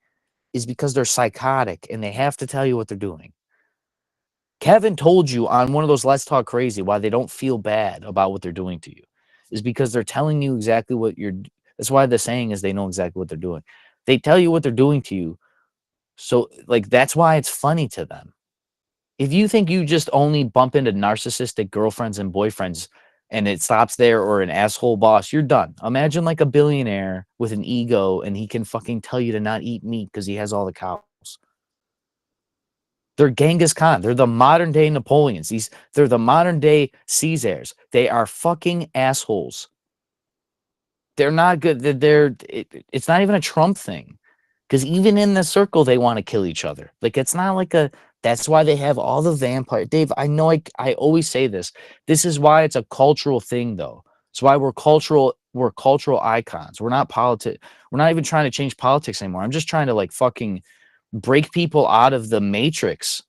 S2: is because they're psychotic and they have to tell you what they're doing. Kevin told you on one of those Let's Talk Crazy why they don't feel bad about what they're doing to you is because they're telling you exactly what that's why the saying is they know exactly what they're doing. They tell you what they're doing to you. So that's why it's funny to them. If you think you just only bump into narcissistic girlfriends and boyfriends and it stops there, or an asshole boss, you're done. Imagine like a billionaire with an ego and he can fucking tell you to not eat meat because he has all the cows. They're Genghis Khan. They're the modern day Napoleons. They're the modern day Caesars. They are fucking assholes. They're not good. It's not even a Trump thing. Because even in the circle, they want to kill each other. Like, it's not like that's why they have all the vampire. Dave, I know I always say this. This is why it's a cultural thing, though. It's why we're cultural icons. We're not We're not even trying to change politics anymore. I'm just trying to fucking break people out of the matrix.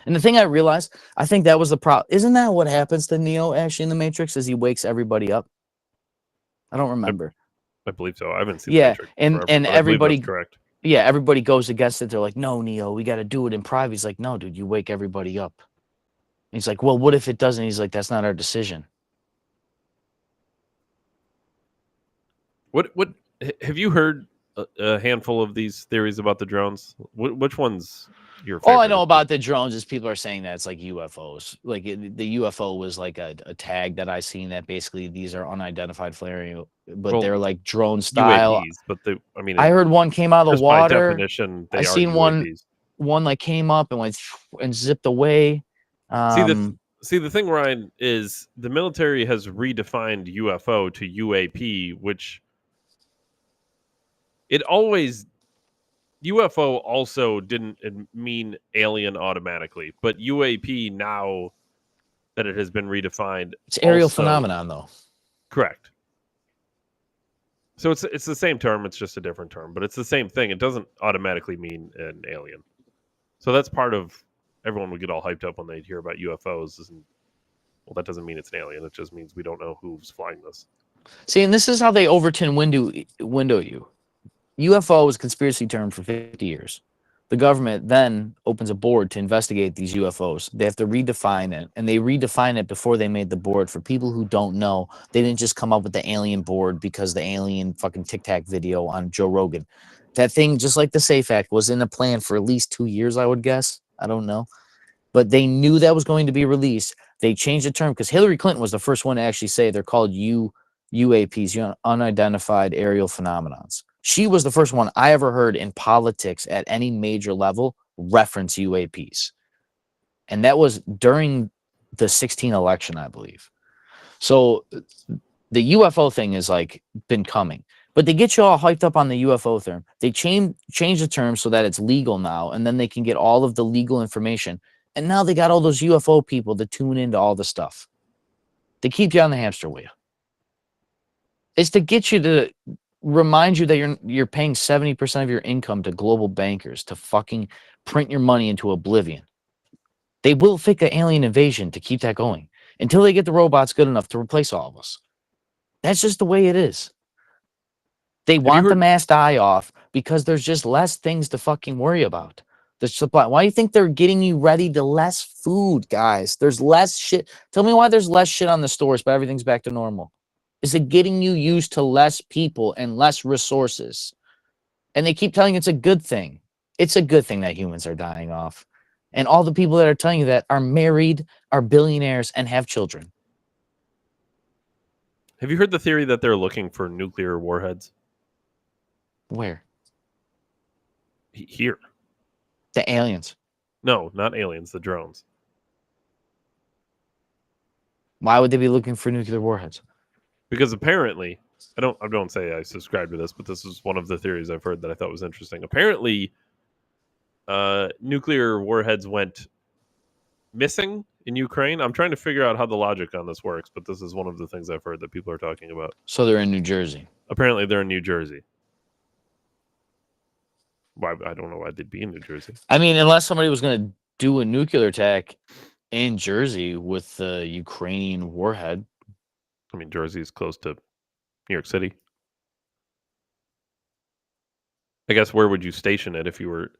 S2: And the thing I realized, I think that was the problem. Isn't that what happens to Neo actually in the Matrix? Is he wakes everybody up? I don't remember.
S1: I believe so. I haven't seen the
S2: Yeah,
S1: Matrix
S2: and
S1: forever,
S2: and
S1: but I believe
S2: everybody,
S1: that's correct.
S2: yeah, everybody goes against it. They're like, no, Neo, we got to do it in private. He's like, no, dude, you wake everybody up. He's like, well, what if it doesn't? He's like, that's not our decision.
S1: What have you heard a handful of these theories about the drones? Which one's your favorite?
S2: All I know about the drones is people are saying that it's like UFOs. Like the UFO was like a tag that I seen that basically these are unidentified flaring, but
S1: Well,
S2: they're like drone style.
S1: UAPs, but I mean,
S2: I heard one came out of the
S1: just by
S2: water.
S1: definition, they
S2: I
S1: are
S2: seen
S1: UAPs.
S2: one like came up and went and zipped away.
S1: See the thing, Ryan, is the military has redefined UFO to UAP, which it always UFO also didn't mean alien automatically, but UAP now that it has been redefined,
S2: it's aerial
S1: also,
S2: phenomenon though.
S1: Correct. So it's the same term, it's just a different term, but it's the same thing. It doesn't automatically mean an alien. So that's part of everyone would get all hyped up when they hear about UFOs. Well, that doesn't mean it's an alien. It just means we don't know who's flying this.
S2: See, and this is how they Overton window you. UFO was a conspiracy term for 50 years. The government then opens a board to investigate these UFOs. They have to redefine it, and they redefine it before they made the board. For people who don't know, they didn't just come up with the alien board because the alien fucking Tic Tac video on Joe Rogan. That thing, just like the SAFE Act, was in a plan for at least 2 years, I would guess. I don't know. But they knew that was going to be released. They changed the term because Hillary Clinton was the first one to actually say they're called UAPs, unidentified aerial phenomenons. She was the first one I ever heard in politics at any major level reference UAPs. And that was during the 16 election, I believe. So the UFO thing is like been coming. But they get you all hyped up on the UFO term. They change the term so that it's legal now, and then they can get all of the legal information. And now they got all those UFO people to tune into all the stuff. They keep you on the hamster wheel. It's to get you to remind you that you're paying 70% of your income to global bankers to fucking print your money into oblivion. They will fake an alien invasion to keep that going until they get the robots good enough to replace all of us. That's just the way it is. They want the mass die off because there's just less things to fucking worry about. The supply. Why do you think they're getting you ready to less food, guys? There's less shit. Tell me why there's less shit on the stores, but everything's back to normal. Is it getting you used to less people and less resources? And they keep telling you it's a good thing. It's a good thing that humans are dying off. And all the people that are telling you that are married, are billionaires, and have children.
S1: Have you heard the theory that they're looking for nuclear warheads?
S2: Where?
S1: Here.
S2: The aliens.
S1: No, not aliens, the drones.
S2: Why would they be looking for nuclear warheads?
S1: Because apparently, I don't say I subscribe to this, but this is one of the theories I've heard that I thought was interesting. Apparently, nuclear warheads went missing in Ukraine. I'm trying to figure out how the logic on this works, but this is one of the things I've heard that people are talking about.
S2: So they're in New Jersey.
S1: Apparently, they're in New Jersey. Why? I don't know why they'd be in New Jersey.
S2: I mean, unless somebody was going to do a nuclear attack in Jersey with the Ukrainian warhead.
S1: I mean, Jersey is close to New York City. I guess where would you station it if you were?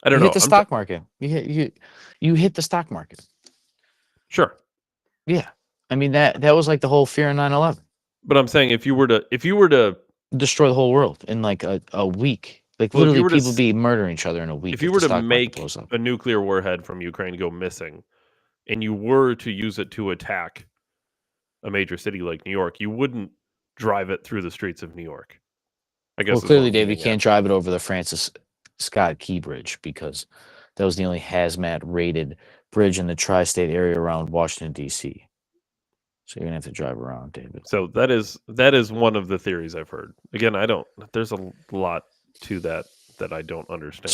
S1: I don't know.
S2: Hit the stock market. You hit the stock market.
S1: Sure.
S2: Yeah. I mean that was like the whole fear of 9/11.
S1: But I'm saying if you were to
S2: destroy the whole world in like a week. Like literally people be murdering each other in a week.
S1: If you were to make a nuclear warhead from Ukraine go missing and you were to use it to attack a major city like New York, you wouldn't drive it through the streets of New York. I guess.
S2: Well, clearly, Dave, you can't drive it over the Francis Scott Key Bridge because that was the only hazmat rated bridge in the tri-state area around Washington, D.C. So you're gonna have to drive around, David.
S1: So that is one of the theories I've heard. Again, there's a lot to that I don't understand.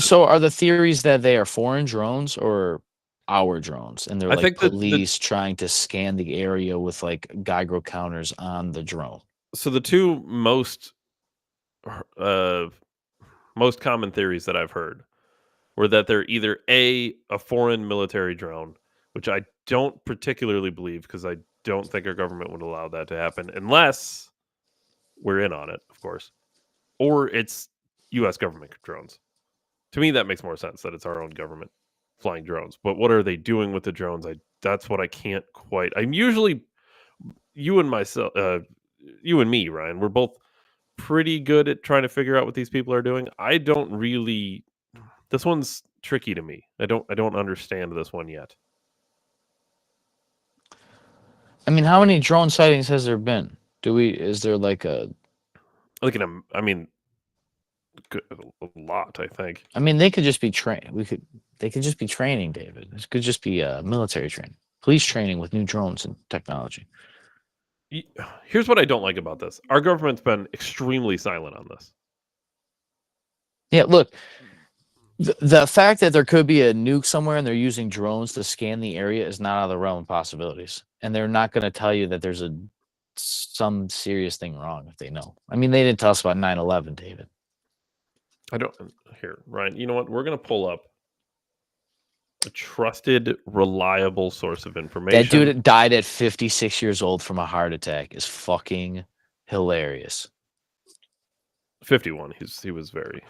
S2: So are the theories that they are foreign drones or our drones, and they're like police trying to scan the area with like Geiger counters on the drone?
S1: So the two most common theories that I've heard. were that they're either a foreign military drone, which I don't particularly believe because I don't think our government would allow that to happen unless we're in on it, of course, or it's U.S. government drones. To me, that makes more sense that it's our own government flying drones. But what are they doing with the drones? That's what I can't quite. I'm usually you and myself, you and me, Ryan. We're both pretty good at trying to figure out what these people are doing. I don't really. This one's tricky to me. I don't understand this one yet.
S2: I mean, how many drone sightings has there been? Is there like a
S1: I mean, a lot, I think.
S2: I mean, they could just be they could just be training, David. This could just be military training, police training with new drones and technology.
S1: Here's what I don't like about this. Our government's been extremely silent on this.
S2: Yeah, look, the fact that there could be a nuke somewhere and they're using drones to scan the area is not out of the realm of possibilities. And they're not going to tell you that there's some serious thing wrong if they know. I mean, they didn't tell us about 9/11, David.
S1: Here, Ryan, you know what? We're going to pull up a trusted, reliable source of information.
S2: That dude died at 56 years old from a heart attack is fucking hilarious.
S1: 51. He was very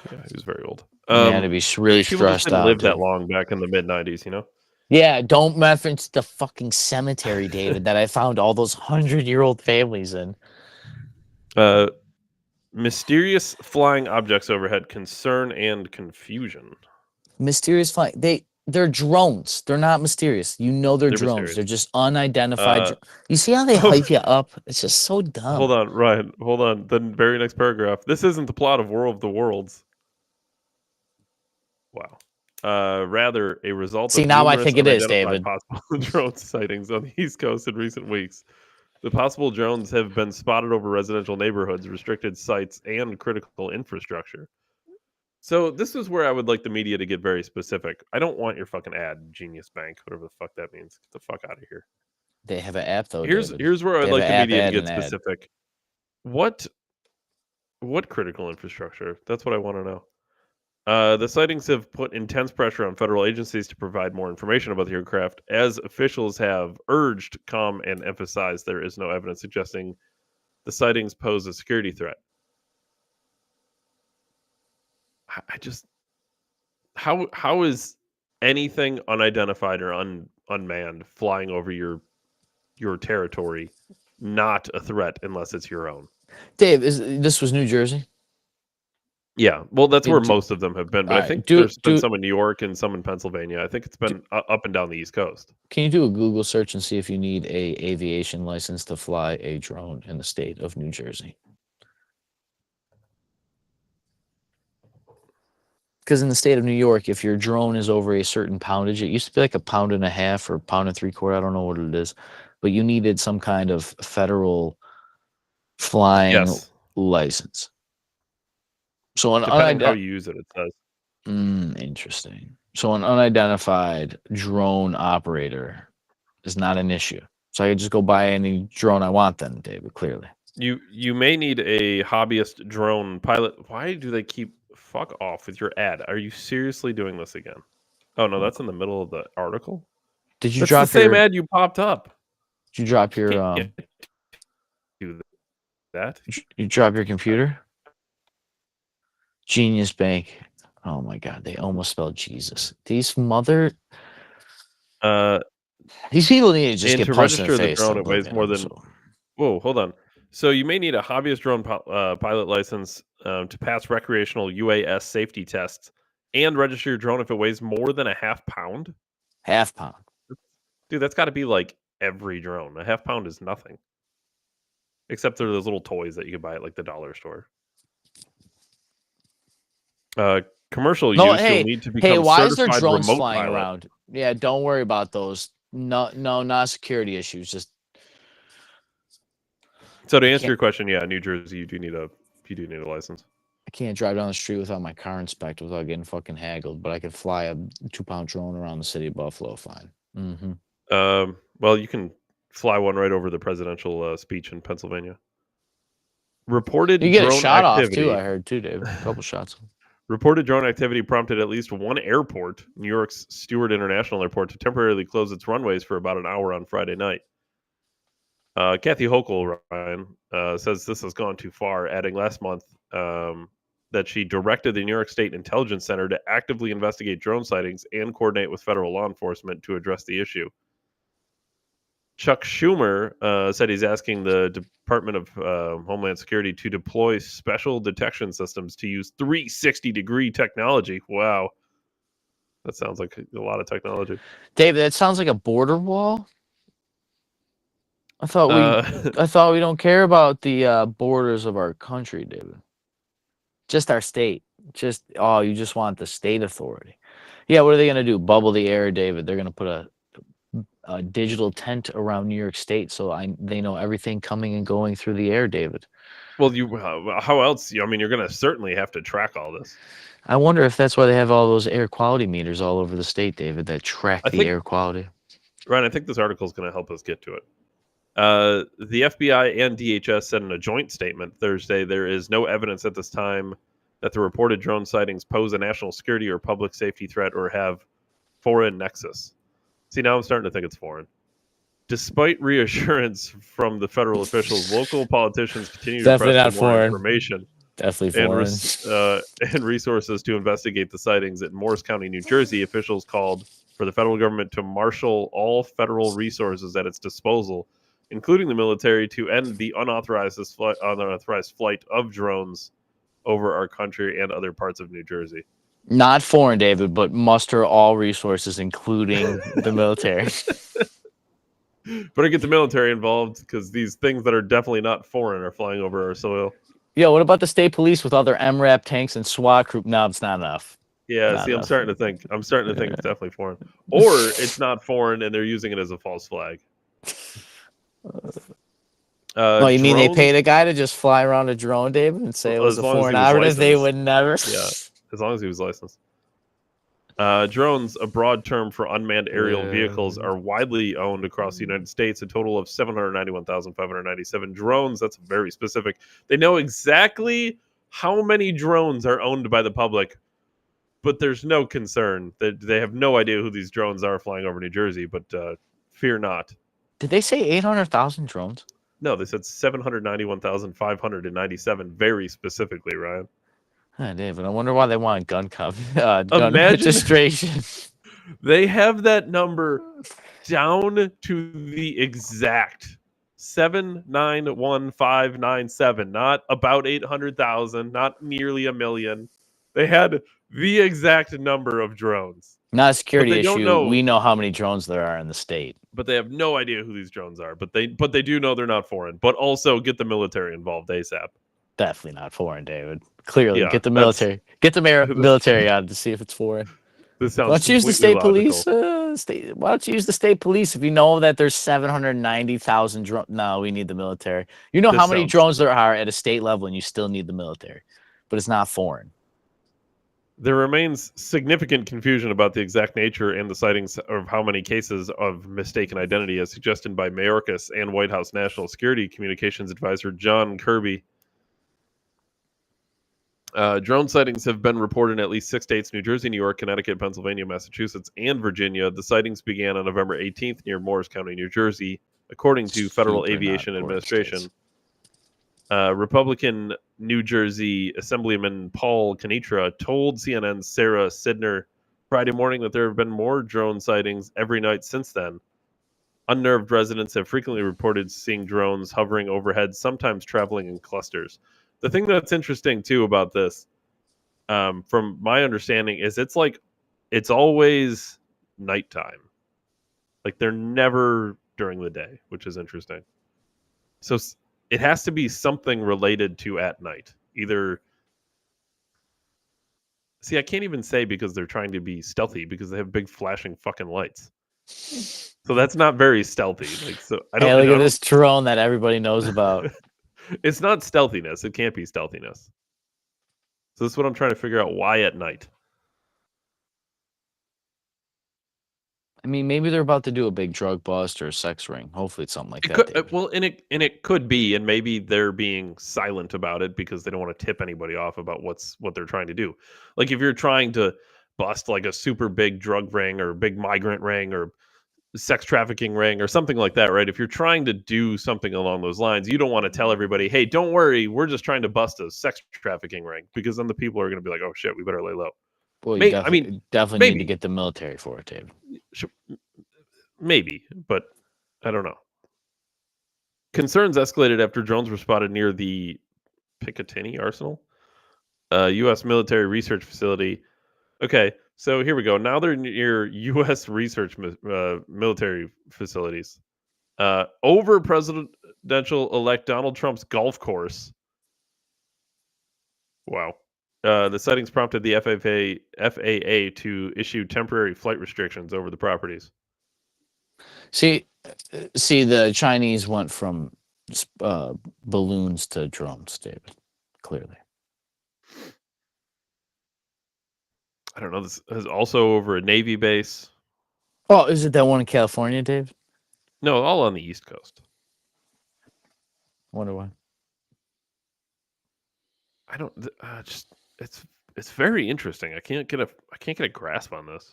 S1: old.
S2: Yeah, to be really stressed out.
S1: Lived that long back in the mid 90s, you know?
S2: Yeah, don't reference the fucking cemetery, David, that I found all those 100-year-old families in.
S1: Mysterious flying objects overhead, concern and confusion.
S2: Mysterious flying. They're drones. They're not mysterious. You know they're drones.
S1: Mysterious.
S2: They're just unidentified. You see how they hype you up? It's just so dumb.
S1: Hold on, Ryan. Hold on. The very next paragraph. This isn't the plot of War of the Worlds. Wow. Rather, a result
S2: of now I think it is, David.
S1: Possible drone sightings on the East Coast in recent weeks. The possible drones have been spotted over residential neighborhoods, restricted sites, and critical infrastructure. So this is where I would like the media to get very specific. I don't want your fucking ad, Genius Bank, whatever the fuck that means. Get the fuck out of here.
S2: They have an app though.
S1: Here's where I'd like the media to get specific. What critical infrastructure? That's what I want to know. The sightings have put intense pressure on federal agencies to provide more information about the aircraft, as officials have urged, calm, and emphasized there is no evidence suggesting the sightings pose a security threat. How is anything unidentified or unmanned flying over your territory not a threat unless it's your own?
S2: Dave, this was New Jersey?
S1: Yeah, well, that's where most of them have been, but I think there's been some in New York and some in Pennsylvania. I think it's been up and down the East Coast.
S2: Can you do a Google search and see if you need a aviation license to fly a drone in the state of New Jersey? Because in the state of New York, if your drone is over a certain poundage, it used to be like 1.5 pounds or 1.75 pounds. I don't know what it is, but you needed some kind of federal flying license. So
S1: depending how you use it, it says.
S2: Interesting. So an unidentified drone operator is not an issue. So I can just go buy any drone I want then, David, clearly.
S1: You may need a hobbyist drone pilot. Why do they keep fuck off with your ad? Are you seriously doing this again? Oh no, that's in the middle of the article.
S2: Did you drop
S1: the same ad you popped up?
S2: Did you drop your
S1: do that?
S2: You drop your computer? Genius Bank. Oh my God, they almost spelled Jesus. These people need to just get punched in the face.
S1: Drone, it weighs more than. Whoa, hold on. So you may need a hobbyist drone pilot license to pass recreational UAS safety tests and register your drone if it weighs more than 0.5 pound.
S2: 0.5 pound.
S1: Dude, that's got to be like every drone. 0.5 pound is nothing. Except they're those little toys that you can buy at like the dollar store. Commercial use, you'll need to become
S2: why is there
S1: certified
S2: drones
S1: remote
S2: flying
S1: pilot.
S2: around? Yeah, don't worry about those. No, not security issues. Just
S1: so to answer your question, yeah, New Jersey, you do need a license.
S2: I can't drive down the street without my car inspected without getting fucking haggled, but I can fly a 2-pound drone around the city of Buffalo fine.
S1: Mm-hmm. Well, you can fly one right over the presidential speech in Pennsylvania. Reported
S2: you get
S1: drone
S2: a shot
S1: activity.
S2: off too. I heard too, Dave. A couple shots.
S1: Reported drone activity prompted at least one airport, New York's Stewart International Airport, to temporarily close its runways for about an hour on Friday night. Kathy Hochul, Ryan, says this has gone too far, adding last month that she directed the New York State Intelligence Center to actively investigate drone sightings and coordinate with federal law enforcement to address the issue. Chuck Schumer said he's asking the Department of Homeland Security to deploy special detection systems to use 360-degree technology. Wow. That sounds like a lot of technology.
S2: David, that sounds like a border wall. I thought we don't care about the borders of our country, David. Just our state. You just want the state authority. Yeah, what are they going to do? Bubble the air, David. They're going to put a digital tent around New York State so they know everything coming and going through the air, David.
S1: Well, how else? I mean, you're going to certainly have to track all this.
S2: I wonder if that's why they have all those air quality meters all over the state, David, that track air quality.
S1: Ryan, I think this article is going to help us get to it. The FBI and DHS said in a joint statement Thursday there is no evidence at this time that the reported drone sightings pose a national security or public safety threat or have foreign nexus. See, now I'm starting to think it's foreign. Despite reassurance from the federal officials, local politicians continue to press for more information.
S2: Definitely foreign.
S1: And resources to investigate the sightings at Morris County, New Jersey. Officials called for the federal government to marshal all federal resources at its disposal, including the military, to end the unauthorized flight of drones over our country and other parts of New Jersey.
S2: Not foreign, David, but muster all resources, including the military.
S1: Better get the military involved because these things that are definitely not foreign are flying over our soil.
S2: Yeah, what about the state police with all their MRAP tanks and SWAT group? No, it's not enough.
S1: Yeah,
S2: not enough.
S1: I'm starting to think it's definitely foreign. Or it's not foreign and they're using it as a false flag.
S2: You mean they paid a guy to just fly around a drone, David, and say it was a foreign operative? They would never.
S1: Yeah, as long as he was licensed. Drones, a broad term for unmanned aerial vehicles, are widely owned across the United States. A total of 791,597 drones. That's very specific. They know exactly how many drones are owned by the public, but there's no concern. They have no idea who these drones are flying over New Jersey, but fear not.
S2: Did they say 800,000 drones?
S1: No, they said 791,597 very specifically, Ryan.
S2: Oh, David, I wonder why they want gun registration.
S1: They have that number down to the exact 791,597, not about 800,000, not nearly a million. They had the exact number of drones.
S2: Not a security issue. We know how many drones there are in the state.
S1: But they have no idea who these drones are. But they do know they're not foreign. But also get the military involved ASAP.
S2: Definitely not foreign, David. Clearly, get the military. Get the military on to see if it's foreign.
S1: This sounds.
S2: Why don't you use the state police? Why don't you use the state police if you know that there's 790,000 drones? No, we need the military. You know how many drones there are at a state level, and you still need the military. But it's not foreign.
S1: There remains significant confusion about the exact nature and the sightings of how many cases of mistaken identity, as suggested by Mayorkas and White House National Security Communications Advisor John Kirby. Drone sightings have been reported in at least 6 states: New Jersey, New York, Connecticut, Pennsylvania, Massachusetts, and Virginia. The sightings began on November 18th near Morris County, New Jersey, according to Federal Aviation Administration. Republican New Jersey Assemblyman Paul Kanitra told CNN's Sarah Sidner Friday morning that there have been more drone sightings every night since then. Unnerved residents have frequently reported seeing drones hovering overhead, sometimes traveling in clusters. The thing that's interesting, too, about this, from my understanding, is it's always nighttime. Like, they're never during the day, which is interesting. So it has to be something related to at night. Either... See, I can't even say because they're trying to be stealthy because they have big flashing fucking lights. So that's not very stealthy. Look
S2: at this drone that everybody knows about.
S1: It's not stealthiness. It can't be stealthiness. So this is what I'm trying to figure out. Why at night?
S2: I mean, maybe they're about to do a big drug bust or a sex ring. Hopefully, it's something like
S1: It
S2: that.
S1: could
S2: David.
S1: well, and it could be, and maybe they're being silent about it because they don't want to tip anybody off about what they're trying to do. Like if you're trying to bust like a super big drug ring or big migrant ring or sex trafficking ring or something like that, right? If you're trying to do something along those lines, you don't want to tell everybody, "Hey, don't worry, we're just trying to bust a sex trafficking ring," because then the people are going to be like, "Oh shit, we better lay low."
S2: Well, you
S1: I mean,
S2: definitely need to
S1: maybe,
S2: get the military for it, David.
S1: maybe, but I don't know. Concerns escalated after drones were spotted near the Picatinny Arsenal, U.S. military research facility. Okay, so here we go. Now they're near U.S. military facilities. Over presidential-elect Donald Trump's golf course. Wow. The sightings prompted the FAA to issue temporary flight restrictions over the properties.
S2: See, the Chinese went from balloons to drones, David. Clearly.
S1: I don't know. This is also over a Navy base.
S2: Oh, is it that one in California, Dave?
S1: No, all on the East Coast.
S2: Wonder why.
S1: I don't just it's very interesting. I can't get a grasp on this.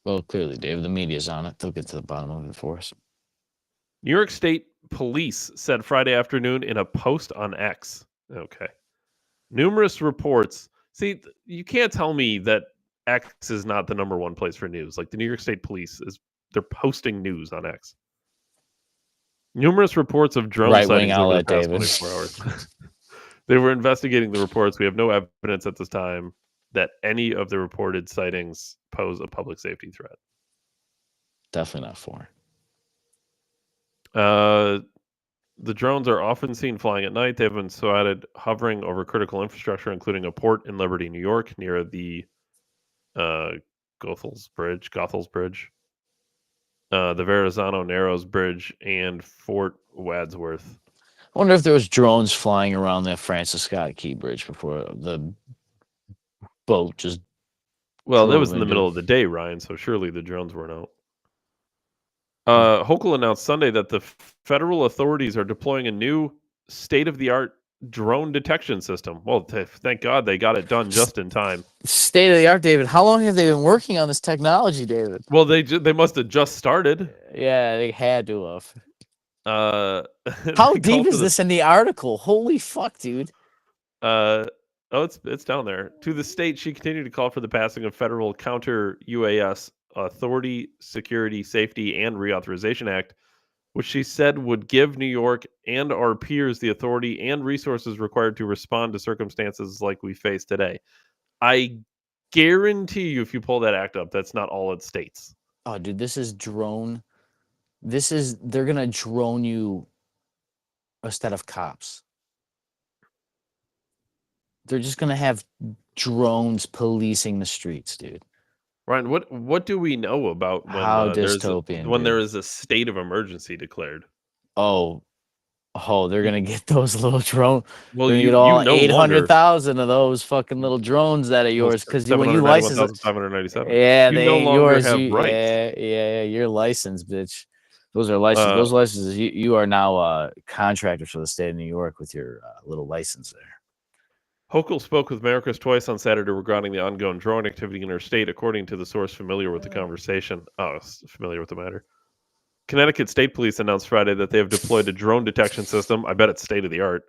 S2: Well, clearly, Dave, the media's on it. They'll get to the bottom of it for us.
S1: New York State Police said Friday afternoon in a post on X. Okay. Numerous reports. See, you can't tell me that X is not the number one place for news. Like the New York State Police they're posting news on X. Numerous reports of drone
S2: Right-wing
S1: sightings over the
S2: outlet,
S1: past
S2: David.
S1: 24 hours. They were investigating the reports. We have no evidence at this time that any of the reported sightings pose a public safety threat.
S2: Definitely not foreign.
S1: The drones are often seen flying at night. They've been spotted hovering over critical infrastructure, including a port in Liberty, New York, near the Goethals Bridge, the Verrazano Narrows Bridge, and Fort Wadsworth.
S2: I wonder if there was drones flying around the Francis Scott Key Bridge before the boat just.
S1: Well, that was in the middle of the day, Ryan, so surely the drones weren't out. Hochul announced Sunday that the federal authorities are deploying a new state-of-the-art drone detection system. Well, thank God they got it done just in time.
S2: State of the art, David. How long have they been working on this technology, David?
S1: Well, they must have just started.
S2: Yeah, they had to have.
S1: How
S2: deep is this in the article? Holy fuck, dude.
S1: It's down there. To the state, she continued to call for the passing of federal counter UAS Authority, Security, Safety, and Reauthorization Act, which she said would give New York and our peers the authority and resources required to respond to circumstances like we face today. I guarantee you, if you pull that act up, that's not all it states.
S2: Oh, dude, this is drone. They're going to drone you instead of cops. They're just going to have drones policing the streets, dude.
S1: Ryan, what do we know about when
S2: how dystopian
S1: when there is a state of emergency declared?
S2: Oh, they're gonna get those little drones.
S1: Well,
S2: you get all 800,000 of those fucking little drones that are yours because when you license it,
S1: 597.
S2: Yeah,
S1: you
S2: they
S1: no longer
S2: yours.
S1: Have rights.
S2: Yeah, you're licensed, bitch. Those are licenses. Those licenses. You are now contractors for the state of New York with your little license there.
S1: Hochul spoke with Marcus twice on Saturday regarding the ongoing drone activity in her state, according to the source familiar with the conversation. Familiar with the matter. Connecticut State Police announced Friday that they have deployed a drone detection system, I bet it's state-of-the-art,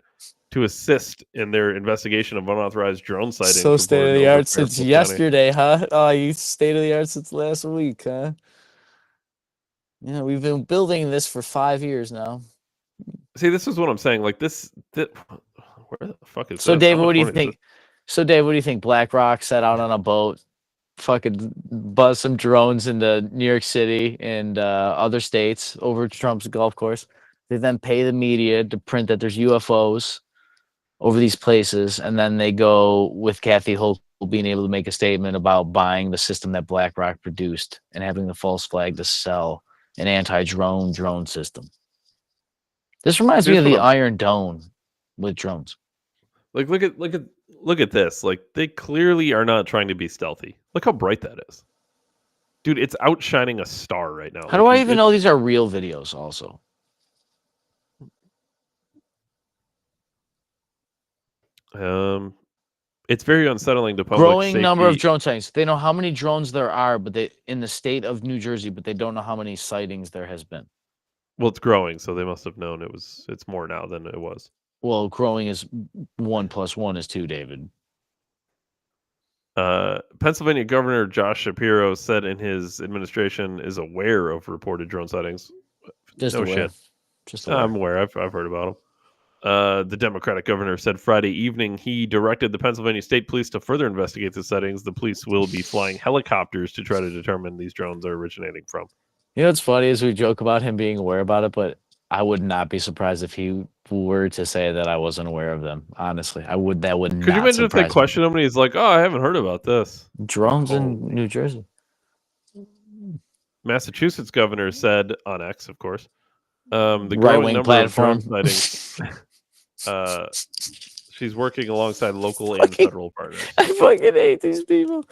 S1: to assist in their investigation of unauthorized drone sightings.
S2: So state-of-the-art since yesterday, huh? Oh, you state-of-the-art since last week, huh? Yeah, we've been building this for 5 years now.
S1: See, this is what I'm saying. Like this where the fuck is
S2: so, David, what do you think? So, Dave, what do you think? BlackRock set out on a boat, fucking buzz some drones into New York City and other states over Trump's golf course. They then pay the media to print that there's UFOs over these places, and then they go with Kathy Hochul being able to make a statement about buying the system that BlackRock produced and having the false flag to sell an anti-drone system. This reminds me of the Iron Dome with drones.
S1: Like look at this. Like they clearly are not trying to be stealthy. Look how bright that is. Dude, it's outshining a star right now.
S2: How do I even know these are real videos also?
S1: It's very unsettling to public
S2: Growing
S1: safety.
S2: number of drone sightings. They know how many drones there are, but they in the state of New Jersey, but they don't know how many sightings there has been.
S1: Well, it's growing, so they must have known it's more now than it was.
S2: Well, growing is 1 + 1 is 2, David.
S1: Pennsylvania Governor Josh Shapiro said in his administration is aware of reported drone sightings.
S2: Just
S1: no
S2: aware.
S1: shit.
S2: Just aware.
S1: I'm aware. I've heard about them. The Democratic governor said Friday evening he directed the Pennsylvania State Police to further investigate the sightings. The police will be flying helicopters to try to determine these drones are originating from.
S2: You know what's funny is we joke about him being aware about it, but I would not be surprised if he were to say that I wasn't aware of them. Honestly, I would. That would.
S1: Could you imagine if they questioned him and he's like, "Oh, I haven't heard about this."
S2: Drones in New Jersey.
S1: Massachusetts governor said on X, of course, the growing
S2: Right-wing
S1: number
S2: platform.
S1: of drone sightings. She's working alongside local and federal partners.
S2: I fucking hate these people.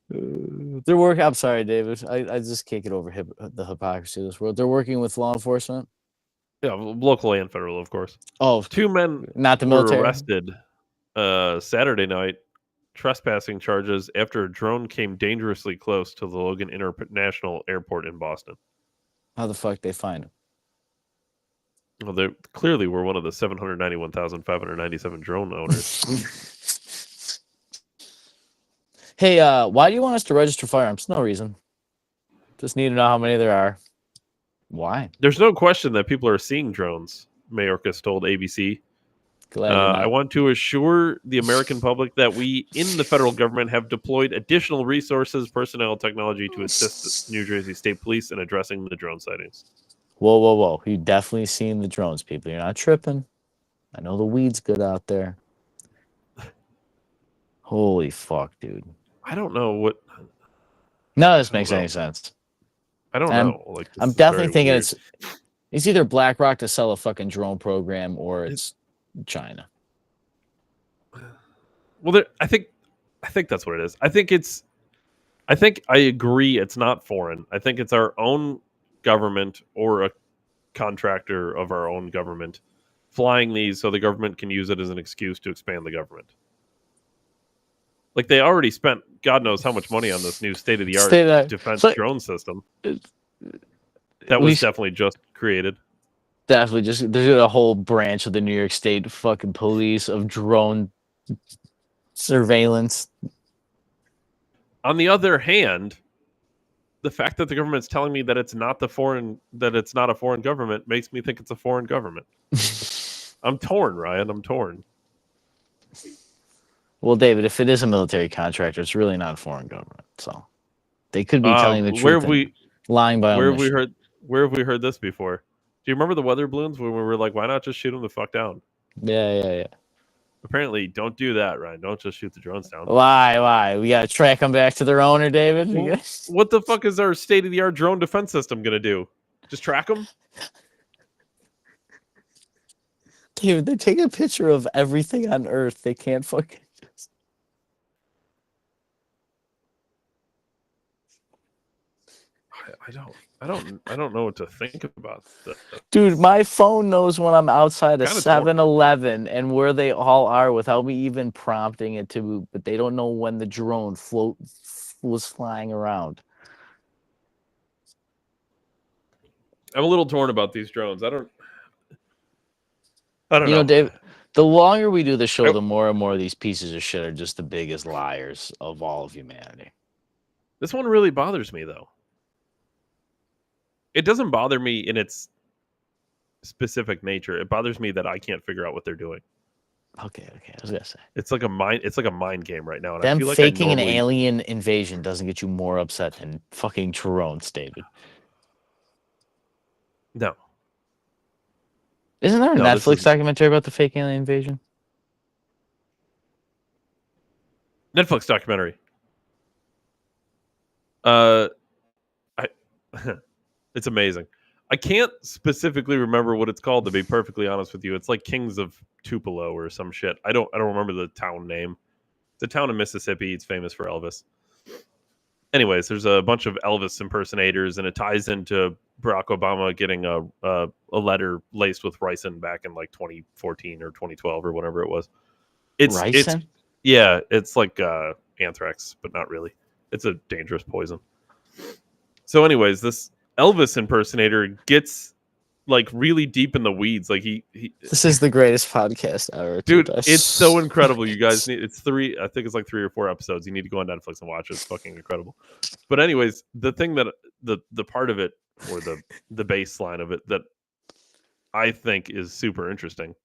S2: They're working. I'm sorry, David. I just can't get over the hypocrisy of this world. They're working with law enforcement.
S1: Yeah, local and federal, of course.
S2: Oh,
S1: 2 men
S2: not the
S1: were
S2: military.
S1: arrested Saturday night, trespassing charges after a drone came dangerously close to the Logan International Airport in Boston.
S2: How the fuck they find them?
S1: Well, they clearly were one of the 791,597 drone owners.
S2: Hey, why do you want us to register firearms? No reason. Just need to know how many there are. Why?
S1: There's no question that people are seeing drones, Mayorkas told ABC. I want to assure the American public that we in the federal government have deployed additional resources, personnel, technology to assist the New Jersey State Police in addressing the drone sightings.
S2: Whoa, whoa, whoa. You definitely seen the drones, people. You're not tripping. I know the weed's good out there. Holy fuck, dude.
S1: I don't know what...
S2: None of this makes any sense.
S1: I don't know. Like,
S2: I'm definitely thinking it's either BlackRock to sell a fucking drone program or it's China.
S1: Well, I think that's what it is. I think I agree it's not foreign. I think it's our own government or a contractor of our own government flying these so the government can use it as an excuse to expand the government. Like, they already spent God knows how much money on this new state-of-the-art defense drone system. That was definitely just created.
S2: Definitely just, there's a whole branch of the New York State fucking police of drone surveillance.
S1: On the other hand, the fact that the government's telling me that it's not a foreign government makes me think it's a foreign government. I'm torn, Ryan. I'm torn.
S2: Well, David, if it is a military contractor, it's really not a foreign government. So they could be telling the truth. Lying by omission.
S1: Where have we heard this before? Do you remember the weather balloons when we were like, why not just shoot them the fuck down?
S2: Yeah.
S1: Apparently, don't do that, Ryan. Don't just shoot the drones down.
S2: Why? We got to track them back to their owner, David?
S1: Well, what the fuck is our state-of-the-art drone defense system going to do? Just track them?
S2: David, they're taking a picture of everything on Earth. They can't fucking just...
S1: I don't know what to think about that.
S2: Dude, my phone knows when I'm outside a 7-Eleven and where they all are without me even prompting it to, but they don't know when the drone was flying around.
S1: I'm a little torn about these drones. I don't know.
S2: You know, Dave, the longer we do the show, the more and more of these pieces of shit are just the biggest liars of all of humanity.
S1: This one really bothers me, though. It doesn't bother me in its specific nature. It bothers me that I can't figure out what they're doing.
S2: Okay. I was gonna say
S1: it's like a mind game right now. And
S2: them
S1: I feel like
S2: faking an alien invasion doesn't get you more upset than fucking drones, David.
S1: No.
S2: Isn't there a Netflix documentary about the fake alien invasion?
S1: Netflix documentary. It's amazing. I can't specifically remember what it's called, to be perfectly honest with you. It's like Kings of Tupelo or some shit. I don't remember the town name. It's a town in Mississippi. It's famous for Elvis. anyways, there's a bunch of Elvis impersonators, and it ties into Barack Obama getting a letter laced with ricin back in like 2014 or 2012 or whatever it was. It's
S2: Ricin?
S1: yeah, it's like anthrax, but not really. It's a dangerous poison. So, anyways, this Elvis impersonator gets like really deep in the weeds. Like he
S2: This is the greatest podcast ever,
S1: dude, it's so incredible. You guys need it's I think it's like 3 or 4 episodes. You need to go on Netflix and watch it. It's fucking incredible. But anyways, the thing that the part of it, or the baseline of it, that I think is super interesting,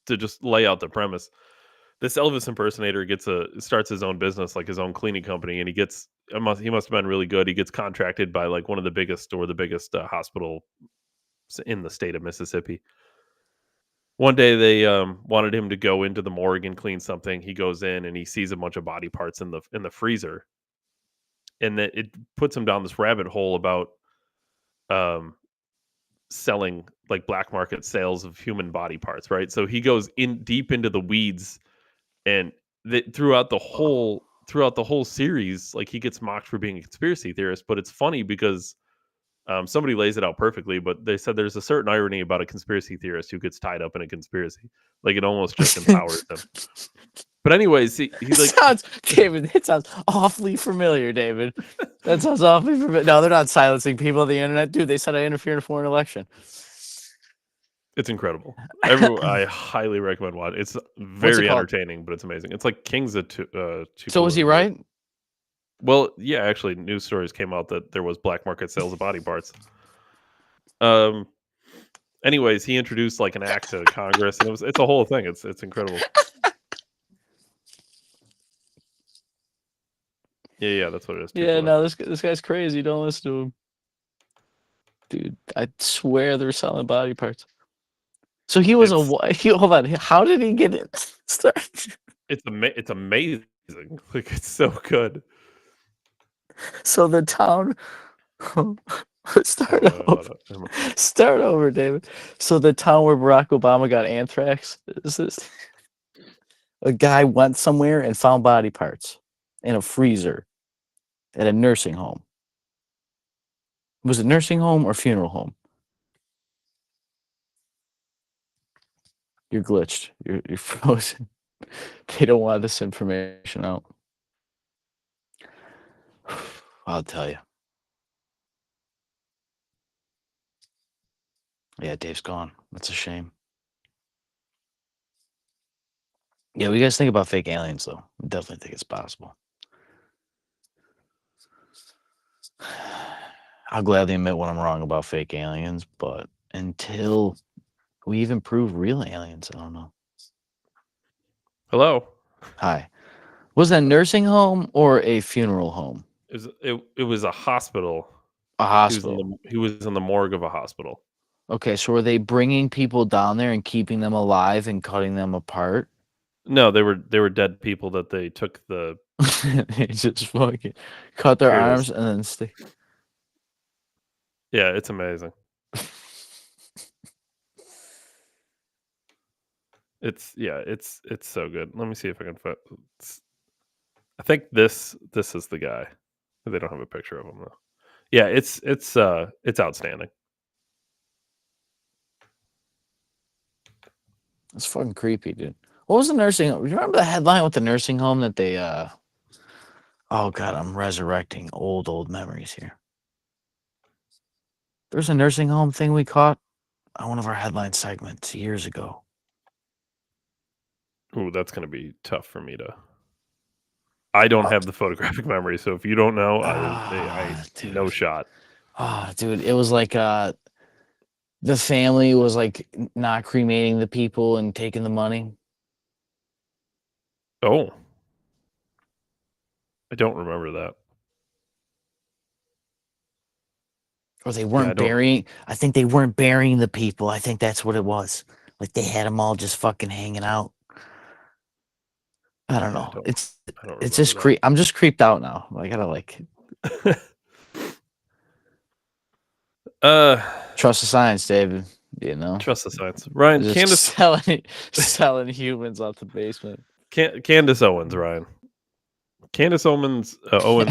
S1: to just lay out the premise. This Elvis impersonator starts his own business, like his own cleaning company, and he must have been really good. He gets contracted by like one of the biggest hospital in the state of Mississippi. One day they wanted him to go into the morgue and clean something. He goes in and he sees a bunch of body parts in the freezer, and that it puts him down this rabbit hole about selling like black market sales of human body parts, right? So he goes in deep into the weeds, and throughout the whole series, like he gets mocked for being a conspiracy theorist. But it's funny because somebody lays it out perfectly, but they said there's a certain irony about a conspiracy theorist who gets tied up in a conspiracy. Like it almost just empowers them. But anyways, he's like,
S2: David, it sounds awfully familiar, David. That sounds awfully familiar. No, they're not silencing people on the internet. Dude, they said I interfere in a foreign election.
S1: It's incredible. I highly recommend watching. It's very entertaining, but it's amazing. It's like Kings of
S2: So was he right?
S1: Well, yeah, actually, news stories came out that there was black market sales of body parts. Anyways, he introduced like an act to Congress, and it's a whole thing. It's incredible. Yeah, that's what it is.
S2: Yeah, no, this guy's crazy. Don't listen to him, dude. I swear they're selling body parts. So he was hold on. How did he get it started?
S1: It's amazing. Like it's so good.
S2: So the town start over, David. So the town where Barack Obama got anthrax, is this a guy went somewhere and found body parts in a freezer at a nursing home. Was it nursing home or funeral home? You're glitched. You're frozen. They don't want this information out. I'll tell you. Yeah, Dave's gone. That's a shame. Yeah, what do you guys think about fake aliens, though? I definitely think it's possible. I'll gladly admit when I'm wrong about fake aliens, but until we even prove real aliens, I don't know.
S1: Hello.
S2: Hi. Was that a nursing home or a funeral home?
S1: It was a hospital.
S2: A hospital.
S1: He was in the morgue of a hospital.
S2: Okay, so were they bringing people down there and keeping them alive and cutting them apart?
S1: No, they were dead people that they took the.
S2: They just fucking cut their arms and then stick.
S1: Yeah, it's amazing. It's so good. Let me see if I can find. I think this is the guy. They don't have a picture of him though. Yeah, it's outstanding.
S2: It's fucking creepy, dude. What was the nursing home? You remember the headline with the nursing home that they oh god, I'm resurrecting old memories here. There's a nursing home thing we caught on one of our headline segments years ago.
S1: Ooh, that's gonna be tough for me to. I don't have the photographic memory, so if you don't know, I no shot.
S2: Oh, dude, it was like the family was like not cremating the people and taking the money.
S1: Oh, I don't remember that.
S2: Or they weren't burying. I think they weren't burying the people. I think that's what it was. Like they had them all just fucking hanging out. I don't know. It's just I'm just creeped out now. I gotta like. Trust the science, David. You know.
S1: Trust the science, Ryan.
S2: Just
S1: Candace
S2: selling humans out the basement.
S1: Candace Owens, Ryan. Candace Owens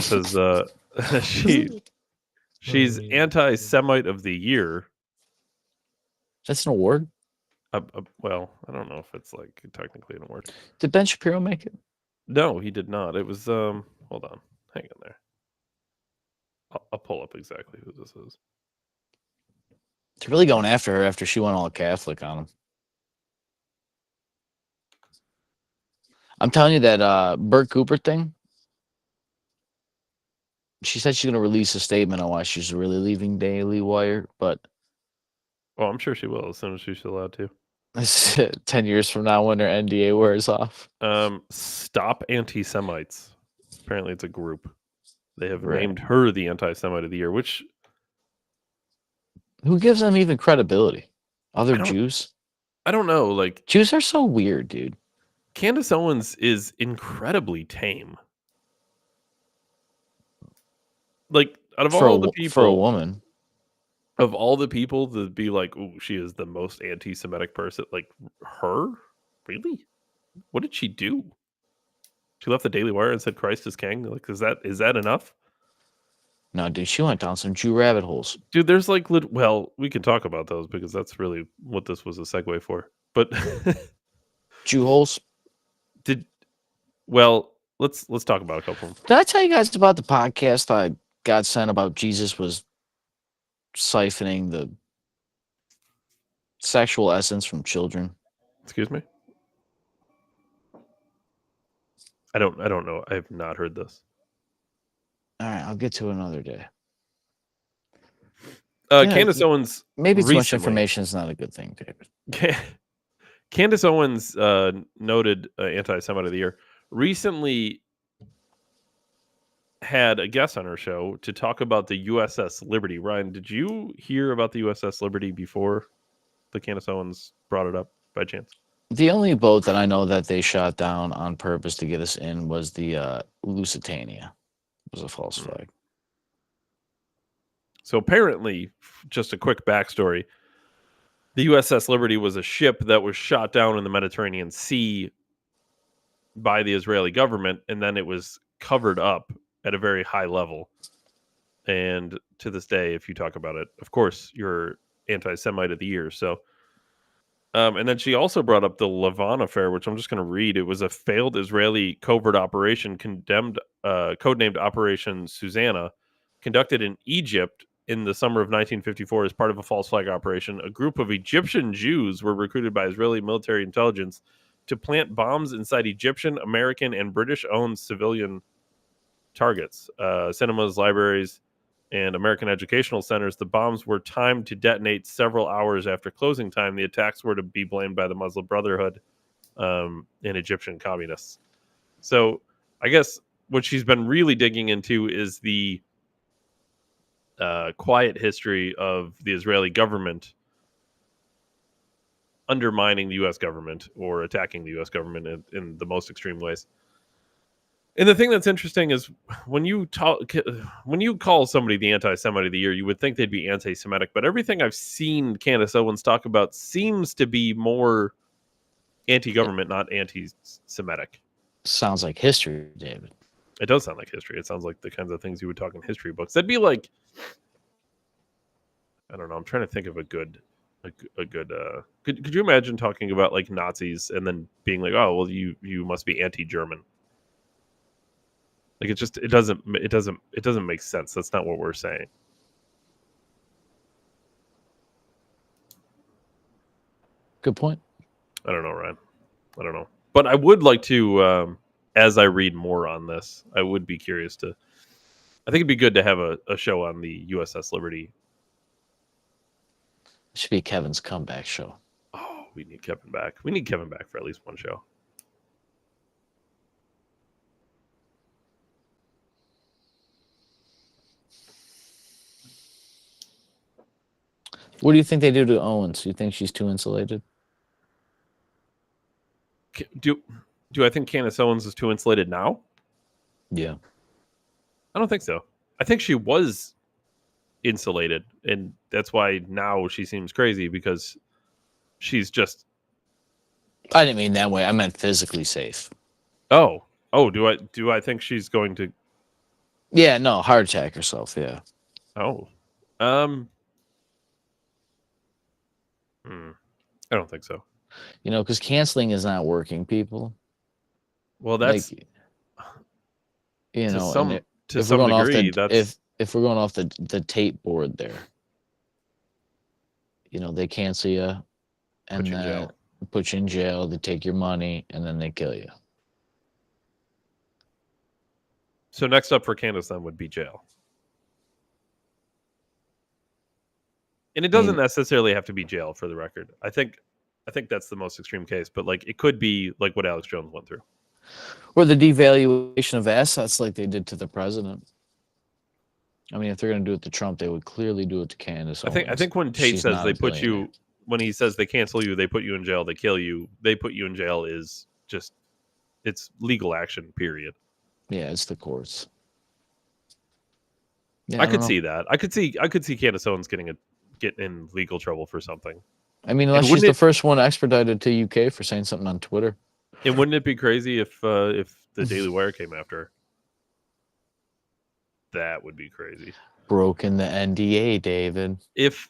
S1: says she's anti-Semite of the year.
S2: That's an award?
S1: Well, I don't know if it's like technically an award.
S2: Did Ben Shapiro make it?
S1: No, he did not. It was hold on, hang on there. I'll pull up exactly who this is.
S2: They're really going after her after she went all Catholic on him. I'm telling you that Bert Cooper thing. She said she's going to release a statement on why she's really leaving Daily Wire, but
S1: well, I'm sure she will as soon as she's allowed to.
S2: 10 years from now when her NDA wears off.
S1: Stop Anti-Semites. Apparently it's a group. They have named her the Anti-Semite of the year, which...
S2: Who gives them even credibility? Other Jews?
S1: I don't know. Like,
S2: Jews are so weird, dude.
S1: Candace Owens is incredibly tame. Like, out of all the people...
S2: For a woman.
S1: Of all the people to be like, ooh, she is the most anti-Semitic person, like her? Really? What did she do? She left the Daily Wire and said Christ is king? Like, is that enough?
S2: No, dude, she went down some Jew rabbit holes.
S1: Dude, there's like, well, we can talk about those because that's really what this was a segue for. But
S2: Jew holes?
S1: Let's talk about a couple of them.
S2: Did I tell you guys about the podcast I got sent about Jesus was siphoning the sexual essence from children?
S1: Excuse me? I don't know. I have not heard this.
S2: All right, I'll get to it another day.
S1: Candace Owens.
S2: Maybe too much information is not a good thing, David.
S1: Candace Owens, noted anti-Semite of the year, recently had a guest on her show to talk about the USS Liberty. Ryan, did you hear about the USS Liberty before the Candace Owens brought it up by chance?
S2: The only boat that I know that they shot down on purpose to get us in was the Lusitania. It was a false flag.
S1: So apparently, just a quick backstory, the USS Liberty was a ship that was shot down in the Mediterranean Sea by the Israeli government, and then it was covered up at a very high level. And to this day, if you talk about it, of course, you're anti-Semite of the year. So, and then she also brought up the Lavon affair, which I'm just going to read. It was a failed Israeli covert operation codenamed Operation Susanna, conducted in Egypt in the summer of 1954 as part of a false flag operation. A group of Egyptian Jews were recruited by Israeli military intelligence to plant bombs inside Egyptian, American, and British-owned civilian targets, cinemas, libraries, and American educational centers. The bombs were timed to detonate several hours after closing time. The attacks were to be blamed by the Muslim Brotherhood and Egyptian communists. So I guess what she's been really digging into is the quiet history of the Israeli government undermining the U.S. government or attacking the U.S. government in the most extreme ways. And the thing that's interesting is when you call somebody the anti-Semite of the year, you would think they'd be anti-Semitic, but everything I've seen Candace Owens talk about seems to be more anti-government, not anti-Semitic.
S2: Sounds like history, David.
S1: It does sound like history. It sounds like the kinds of things you would talk in history books. That'd be like, I don't know. I'm trying to think of a good. Could you imagine talking about like Nazis and then being like, oh well, you must be anti-German. Like it doesn't make sense. That's not what we're saying.
S2: Good point.
S1: I don't know, Ryan. I don't know. But I would like to, as I read more on this, I would be curious to. I think it'd be good to have a show on the USS Liberty.
S2: It should be Kevin's comeback show.
S1: Oh, we need Kevin back. We need Kevin back for at least one show.
S2: What do you think they do to Owens? Do you think she's too insulated?
S1: Do I think Candace Owens is too insulated now?
S2: Yeah.
S1: I don't think so. I think she was insulated, and that's why now she seems crazy because she's just...
S2: I didn't mean that way. I meant physically safe.
S1: Oh, Oh, do I think she's going to?
S2: Yeah, no, heart attack herself. Yeah.
S1: Oh, I don't think so.
S2: Because canceling is not working, people.
S1: Well, that's
S2: Like,
S1: to
S2: and if we're
S1: some
S2: going off
S1: degree.
S2: the if we're going off the tape board there, they cancel you and
S1: Put you in jail.
S2: put you in jail. They take your money and then they kill you.
S1: So next up for Candace then would be jail. And it doesn't necessarily have to be jail, for the record. I think that's the most extreme case, but like it could be like what Alex Jones went through.
S2: Or the devaluation of assets like they did to the president. I mean, if they're going to do it to Trump, they would clearly do it to Candace Owens.
S1: I think when Tate says they put you, when he says they cancel you, they put you in jail, they kill you, they put you in jail is just, it's legal action, period.
S2: Yeah, it's the courts.
S1: Yeah, I could see that. I could see Candace Owens get in legal trouble for something.
S2: I mean, unless she's the first one extradited to UK for saying something on Twitter.
S1: And wouldn't it be crazy if the Daily Wire came after her? That would be crazy.
S2: Broken the NDA, David.
S1: If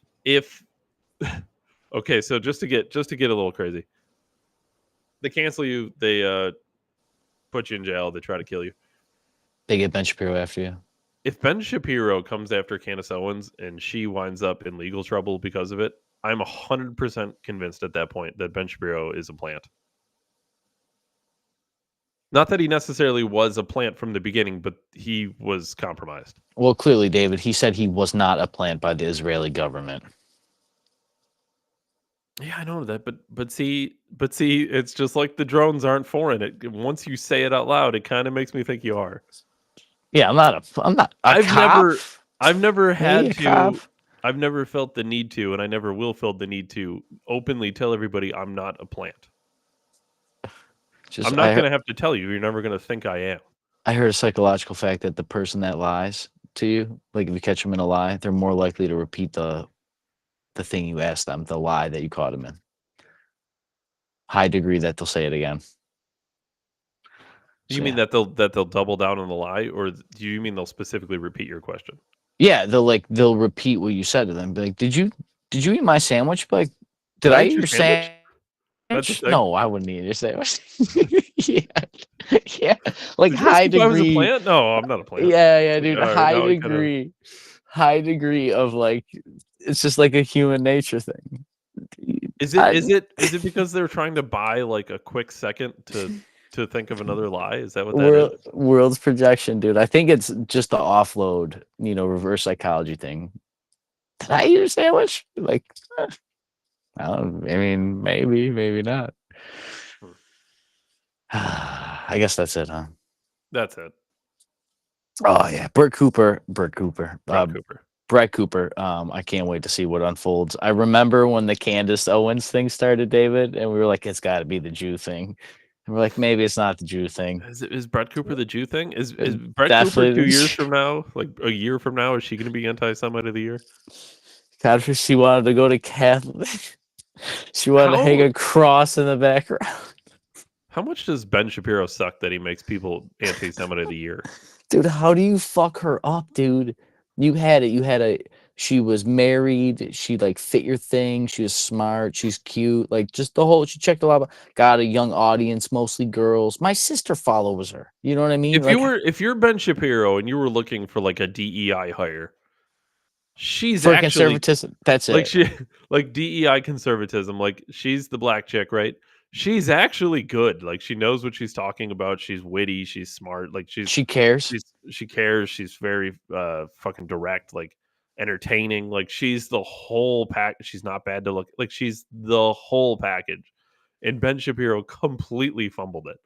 S1: okay, so just to get a little crazy, they cancel you, they put you in jail, they try to kill you.
S2: They get Ben Shapiro after you.
S1: If Ben Shapiro comes after Candace Owens and she winds up in legal trouble because of it, I'm 100% convinced at that point that Ben Shapiro is a plant. Not that he necessarily was a plant from the beginning, but he was compromised.
S2: Well, clearly, David, he said he was not a plant by the Israeli government.
S1: Yeah, I know that, but see, it's just like the drones aren't foreign. Once you say it out loud, it kind of makes me think you are.
S2: Yeah, I'm not a
S1: I've
S2: cop.
S1: never had to. Cop. I've never felt the need to, and I never will feel the need to openly tell everybody I'm not a plant. I'm not going to have to tell you. You're never going to think I am.
S2: I heard a psychological fact that the person that lies to you, like if you catch them in a lie, they're more likely to repeat the thing you asked them, the lie that you caught them in. High degree that they'll say it again.
S1: Do you mean that they'll double down on the lie, or do you mean they'll specifically repeat your question?
S2: Yeah, they'll repeat what you said to them. Be like, did you eat my sandwich? Be like, did I eat your sandwich? No, I wouldn't eat your sandwich. yeah, like high degree. I was
S1: a plant? No, I'm not a plant.
S2: Yeah, dude. High degree of like, it's just like a human nature thing.
S1: Is it because they're trying to buy like a quick second to think of another lie? Is that what that is?
S2: World's projection, dude. I think it's just the offload, reverse psychology thing. Did I eat a sandwich? Like, I mean, maybe not. I guess that's it, huh?
S1: That's it.
S2: Oh yeah, Brett Cooper. Brett Cooper. I can't wait to see what unfolds. I remember when the Candace Owens thing started, David, and we were like, it's got to be the Jew thing. And we're like, maybe it's not the Jew thing.
S1: Is Brett Cooper the Jew thing? Is Brett Cooper 2 years from now, like a year from now, is she going to be anti-Semite of the year?
S2: God, she wanted to go to Catholic. She wanted to hang a cross in the background.
S1: How much does Ben Shapiro suck that he makes people anti-Semite of the year?
S2: Dude, how do you fuck her up, dude? You had it. She was married. She like fit your thing. She was smart. She's cute. Like just she checked a lot. Got a young audience, mostly girls. My sister follows her. You know what I mean?
S1: If you're Ben Shapiro and you were looking for like a DEI hire, she's
S2: for conservatism. That's
S1: it. Like DEI conservatism. Like she's the black chick, right? She's actually good. Like she knows what she's talking about. She's witty. She's smart. Like she cares. She cares. She's very fucking direct. Like entertaining. Like she's the whole pack. She's not bad to look. Like she's the whole package. And Ben Shapiro completely fumbled it.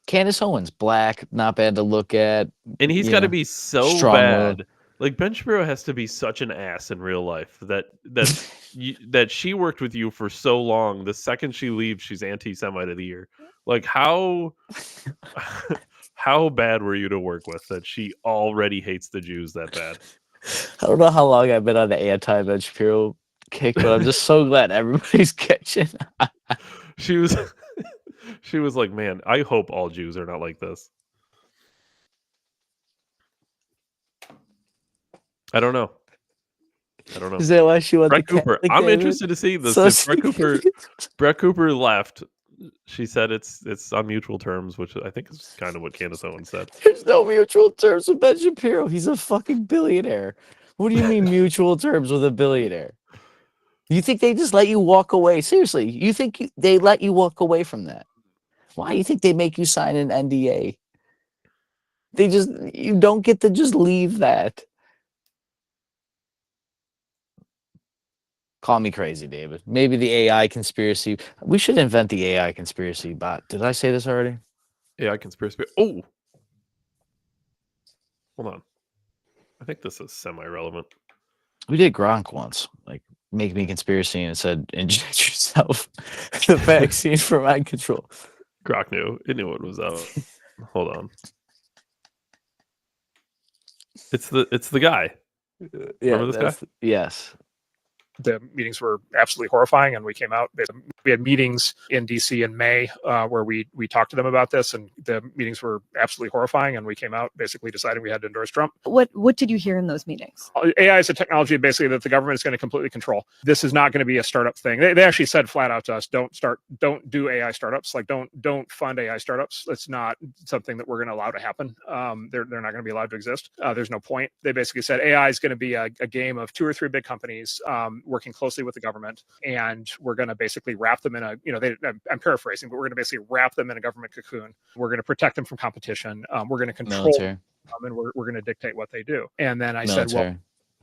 S2: Candace Owens, black, not bad to look at.
S1: And he's got to be so bad. Like Ben Shapiro has to be such an ass in real life that that she worked with you for so long. The second she leaves, she's anti-Semite of the year. Like how bad were you to work with that she already hates the Jews that bad?
S2: I don't know how long I've been on the anti-Ben Shapiro kick, but I'm just so glad everybody's catching.
S1: She was like, man, I hope all Jews are not like this. I don't know. I don't know.
S2: Is that why she went
S1: Brett
S2: to
S1: Cooper.
S2: Catholic,
S1: I'm
S2: David?
S1: interested to see this.
S2: So
S1: If Brett Cooper left. She said it's on mutual terms, which I think is kind of what Candace Owens said.
S2: There's no mutual terms with Ben Shapiro. He's a fucking billionaire. What do you mean mutual terms with a billionaire? You think they just let you walk away? Seriously, you think they let you walk away from that? Why do you think they make you sign an NDA? You don't get to just leave that. Call me crazy, David. Maybe the AI conspiracy. We should invent the AI conspiracy bot. Did I say this already?
S1: AI conspiracy. Oh, hold on. I think this is semi-relevant.
S2: We did Gronk once. Like, make me conspiracy, and it said inject yourself the vaccine for mind control.
S1: Gronk knew. It knew what was out. Hold on. It's the guy.
S2: Yeah,
S1: Remember this guy?
S2: Yes.
S3: The meetings were absolutely horrifying, and we came out. We had meetings in DC in May where we talked to them about this, and the meetings were absolutely horrifying. And we came out basically deciding we had to endorse Trump.
S4: What did you hear in those meetings?
S3: AI is a technology basically that the government is going to completely control. This is not going to be a startup thing. They actually said flat out to us, don't do AI startups. Like don't fund AI startups. It's not something that we're going to allow to happen. They're not going to be allowed to exist. There's no point. They basically said AI is going to be a game of 2 or 3 big companies working closely with the government, and we're going to basically wrap them in a, I'm paraphrasing, but we're going to basically wrap them in a government cocoon. We're going to protect them from competition. We're going to control them, and we're going to dictate what they do. And then I said, well,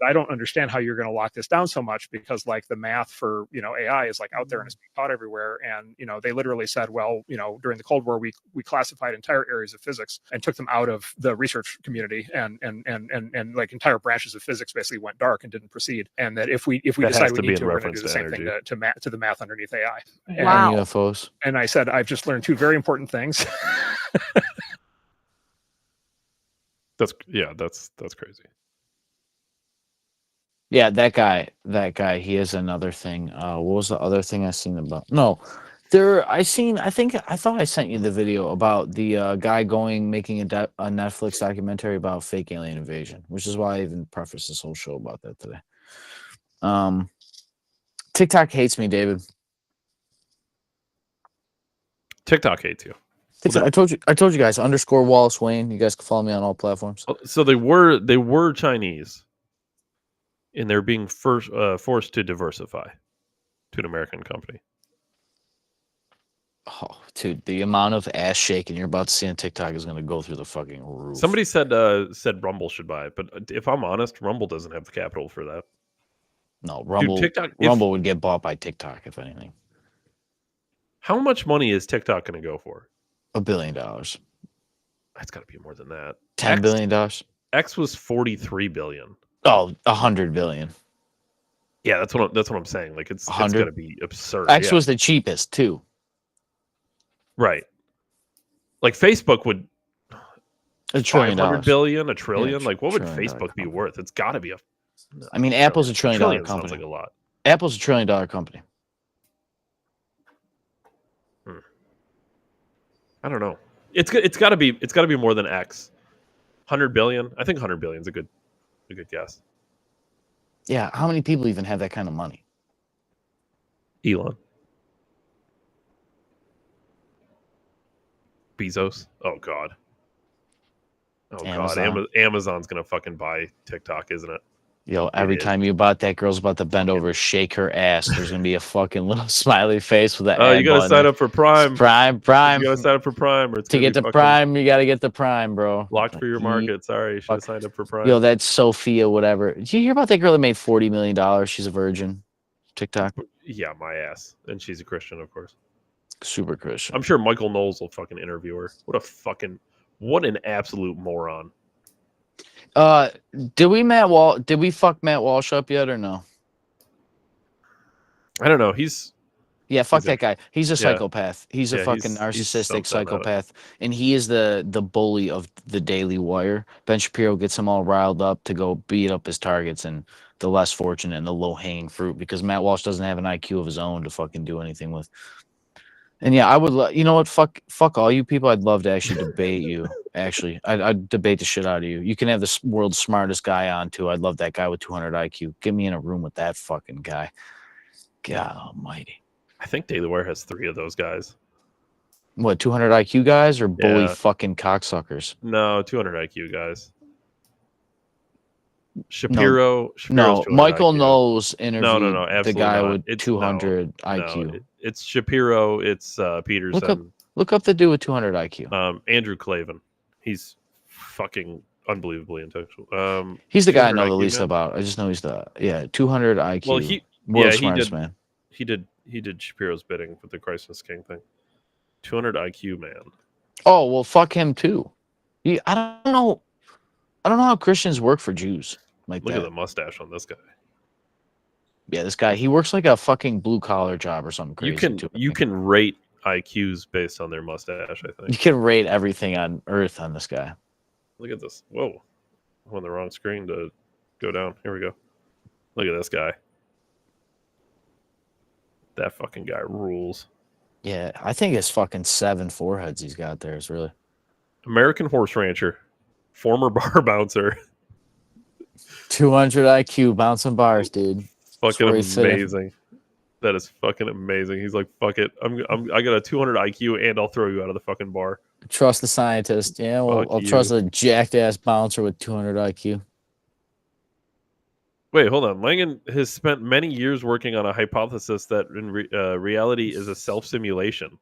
S3: I don't understand how you're going to lock this down so much, because like the math for, AI is like out there and it's being taught everywhere. And, they literally said, well, during the Cold War, we classified entire areas of physics and took them out of the research community, and like entire branches of physics basically went dark and didn't proceed. And that if we decide we need to, we're going to do the same thing to the math underneath AI.
S4: Wow.
S2: And UFOs.
S3: And I said, I've just learned 2 very important things.
S1: That's crazy.
S2: Yeah, that guy, he has another thing. What was the other thing I seen about? No, I thought I sent you the video about the guy making a Netflix documentary about fake alien invasion, which is why I even prefaced this whole show about that today. TikTok hates me, David.
S1: TikTok hates you.
S2: I told you guys, _Wallace Wayne. You guys can follow me on all platforms.
S1: So they were Chinese. And they're being forced to diversify to an American company.
S2: Oh, dude, the amount of ass shaking you're about to see on TikTok is going to go through the fucking roof.
S1: Somebody said Rumble should buy it, but if I'm honest, Rumble doesn't have the capital for that.
S2: No, Rumble.
S1: Dude,
S2: Rumble would get bought by TikTok if anything.
S1: How much money is TikTok going to go for?
S2: $1 billion.
S1: That's got to be more than that.
S2: $10 billion.
S1: X was 43 billion.
S2: Oh, 100 billion.
S1: Yeah, that's what I'm saying. Like it's going to be absurd.
S2: X was the cheapest too.
S1: Right. Like Facebook would
S2: $1 trillion.
S1: 500 billion, $1 trillion.
S2: Yeah,
S1: like what would
S2: $1
S1: Facebook be worth? It's got to be
S2: I mean, Apple's $1 trillion company.
S1: Sounds like a lot.
S2: Apple's $1 trillion company.
S1: I don't know. It's got to be more than X. 100 billion. I think 100 billion is a good guess.
S2: Yeah, how many people even have that kind of money?
S1: Elon. Bezos. Oh God.
S2: Amazon.
S1: God. Amazon's gonna fucking buy TikTok, isn't it?
S2: Yo, every time you bought that girl's about to bend over, shake her ass. There's gonna be a fucking little smiley face with that.
S1: Oh, you gotta sign up for Prime.
S2: Prime.
S1: You gotta sign up for Prime, or it's
S2: to get the Prime. You gotta get the Prime, bro.
S1: Locked for your market. Sorry, you should have signed up for Prime.
S2: Yo, that's Sophia. Whatever. Did you hear about that girl that made $40 million? She's a virgin. TikTok.
S1: Yeah, my ass, and she's a Christian, of course.
S2: Super Christian.
S1: I'm sure Michael Knowles will fucking interview her. What an absolute moron.
S2: Did we fuck Matt Walsh up yet or no?
S1: I don't know.
S2: Fuck that guy. He's a psychopath. He's a fucking narcissistic psychopath. And he is the bully of the Daily Wire. Ben Shapiro gets him all riled up to go beat up his targets and the less fortunate and the low-hanging fruit, because Matt Walsh doesn't have an IQ of his own to fucking do anything with. And yeah, I would. You know what? Fuck all you people. I'd love to actually debate you. Actually, I'd debate the shit out of you. You can have the world's smartest guy on too. I'd love that guy with 200 IQ. Get me in a room with that fucking guy. God Almighty.
S1: I think Daily Wire has 3 of those guys.
S2: What 200 IQ guys or bully
S1: Yeah.
S2: fucking cocksuckers?
S1: No, 200 IQ guys. Shapiro.
S2: No,
S1: 200
S2: Michael
S1: IQ.
S2: Knowles interviewed the
S1: absolutely
S2: guy
S1: not.
S2: with
S1: It's
S2: 200 IQ.
S1: No, it's Shapiro. It's Peterson.
S2: Look up the dude with 200 IQ.
S1: Andrew Clavin. He's fucking unbelievably intellectual.
S2: He's the guy I
S1: 200
S2: know the
S1: IQ
S2: least
S1: man?
S2: about. I just know he's the 200 IQ.
S1: Well, he
S2: smartest
S1: did.
S2: man.
S1: He did Shapiro's bidding with the Crisis King thing. 200 IQ man.
S2: Oh well, fuck him too. I don't know how Christians work for Jews like
S1: Look
S2: that.
S1: at the mustache on this guy.
S2: Yeah, this guy, he works like a fucking blue collar job or something crazy.
S1: You can rate IQs based on their mustache, I
S2: You
S1: think.
S2: can rate everything on earth on this guy.
S1: Look at this. Whoa. I'm on the wrong screen to go down. Here we go. Look at this guy. That fucking guy rules.
S2: Yeah, I think it's fucking 7 foreheads he's got there is really.
S1: American horse rancher, former bar bouncer.
S2: 200 IQ bouncing bars, dude.
S1: Fucking
S2: where he fit in.
S1: amazing. That is fucking amazing. He's like, fuck it. I got a 200 IQ and I'll throw you out of the fucking bar.
S2: Trust the scientist. Yeah, well,
S1: Fuck
S2: I'll
S1: you.
S2: trust a jacked ass bouncer with 200 IQ.
S1: Wait, hold on. Langan has spent many years working on a hypothesis that in reality is a self-simulation.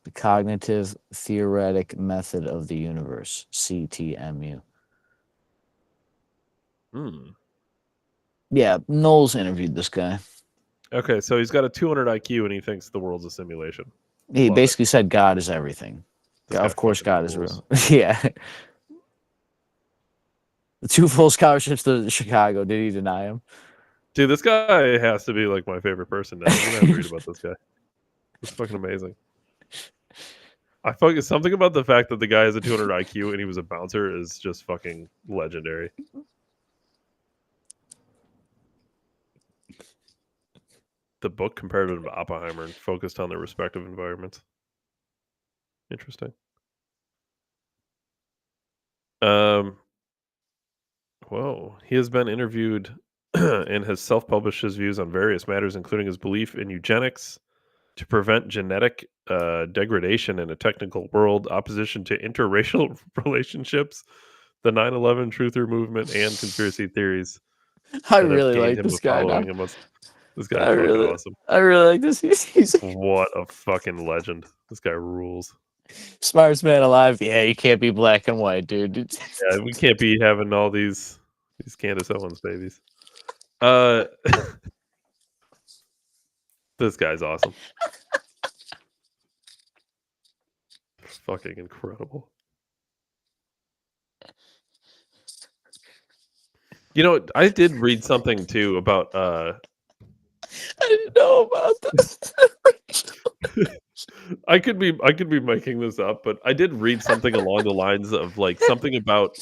S2: The cognitive theoretic method of the universe, CTMU.
S1: Hmm.
S2: Yeah, Knowles interviewed this guy.
S1: Okay, so he's got a 200 IQ and he thinks the world's a simulation.
S2: He
S1: Love
S2: basically said God is everything.
S1: This guy
S2: Of course,
S1: fucking
S2: God is
S1: rules.
S2: real. Yeah. The 2 full scholarships to Chicago. Did he deny him?
S1: Dude, this guy has to be like my favorite person now. I'm gonna have to read about this guy. It's fucking amazing. I fucking something about the fact that the guy has a 200 IQ and he was a bouncer is just fucking legendary. The book comparative to Oppenheimer and focused on their respective environments. Interesting. Whoa. He has been interviewed and has self-published his views on various matters, including his belief in eugenics to prevent genetic degradation in a technical world, opposition to interracial relationships, the 9/11 truther movement, and conspiracy theories.
S2: I
S1: that have
S2: really
S1: gained
S2: like
S1: him
S2: this
S1: a
S2: guy now.
S1: following amongst- This guy's fucking awesome.
S2: I really like this. He's
S1: What a fucking legend. This guy rules.
S2: smartest man alive. Yeah, you can't be black and white, dude.
S1: Yeah, we can't be having all these Candace Owens babies. This guy's awesome. Fucking incredible. You know, I did read something too about
S2: I didn't know about this.
S1: I could be making this up, but I did read something along the lines of like something about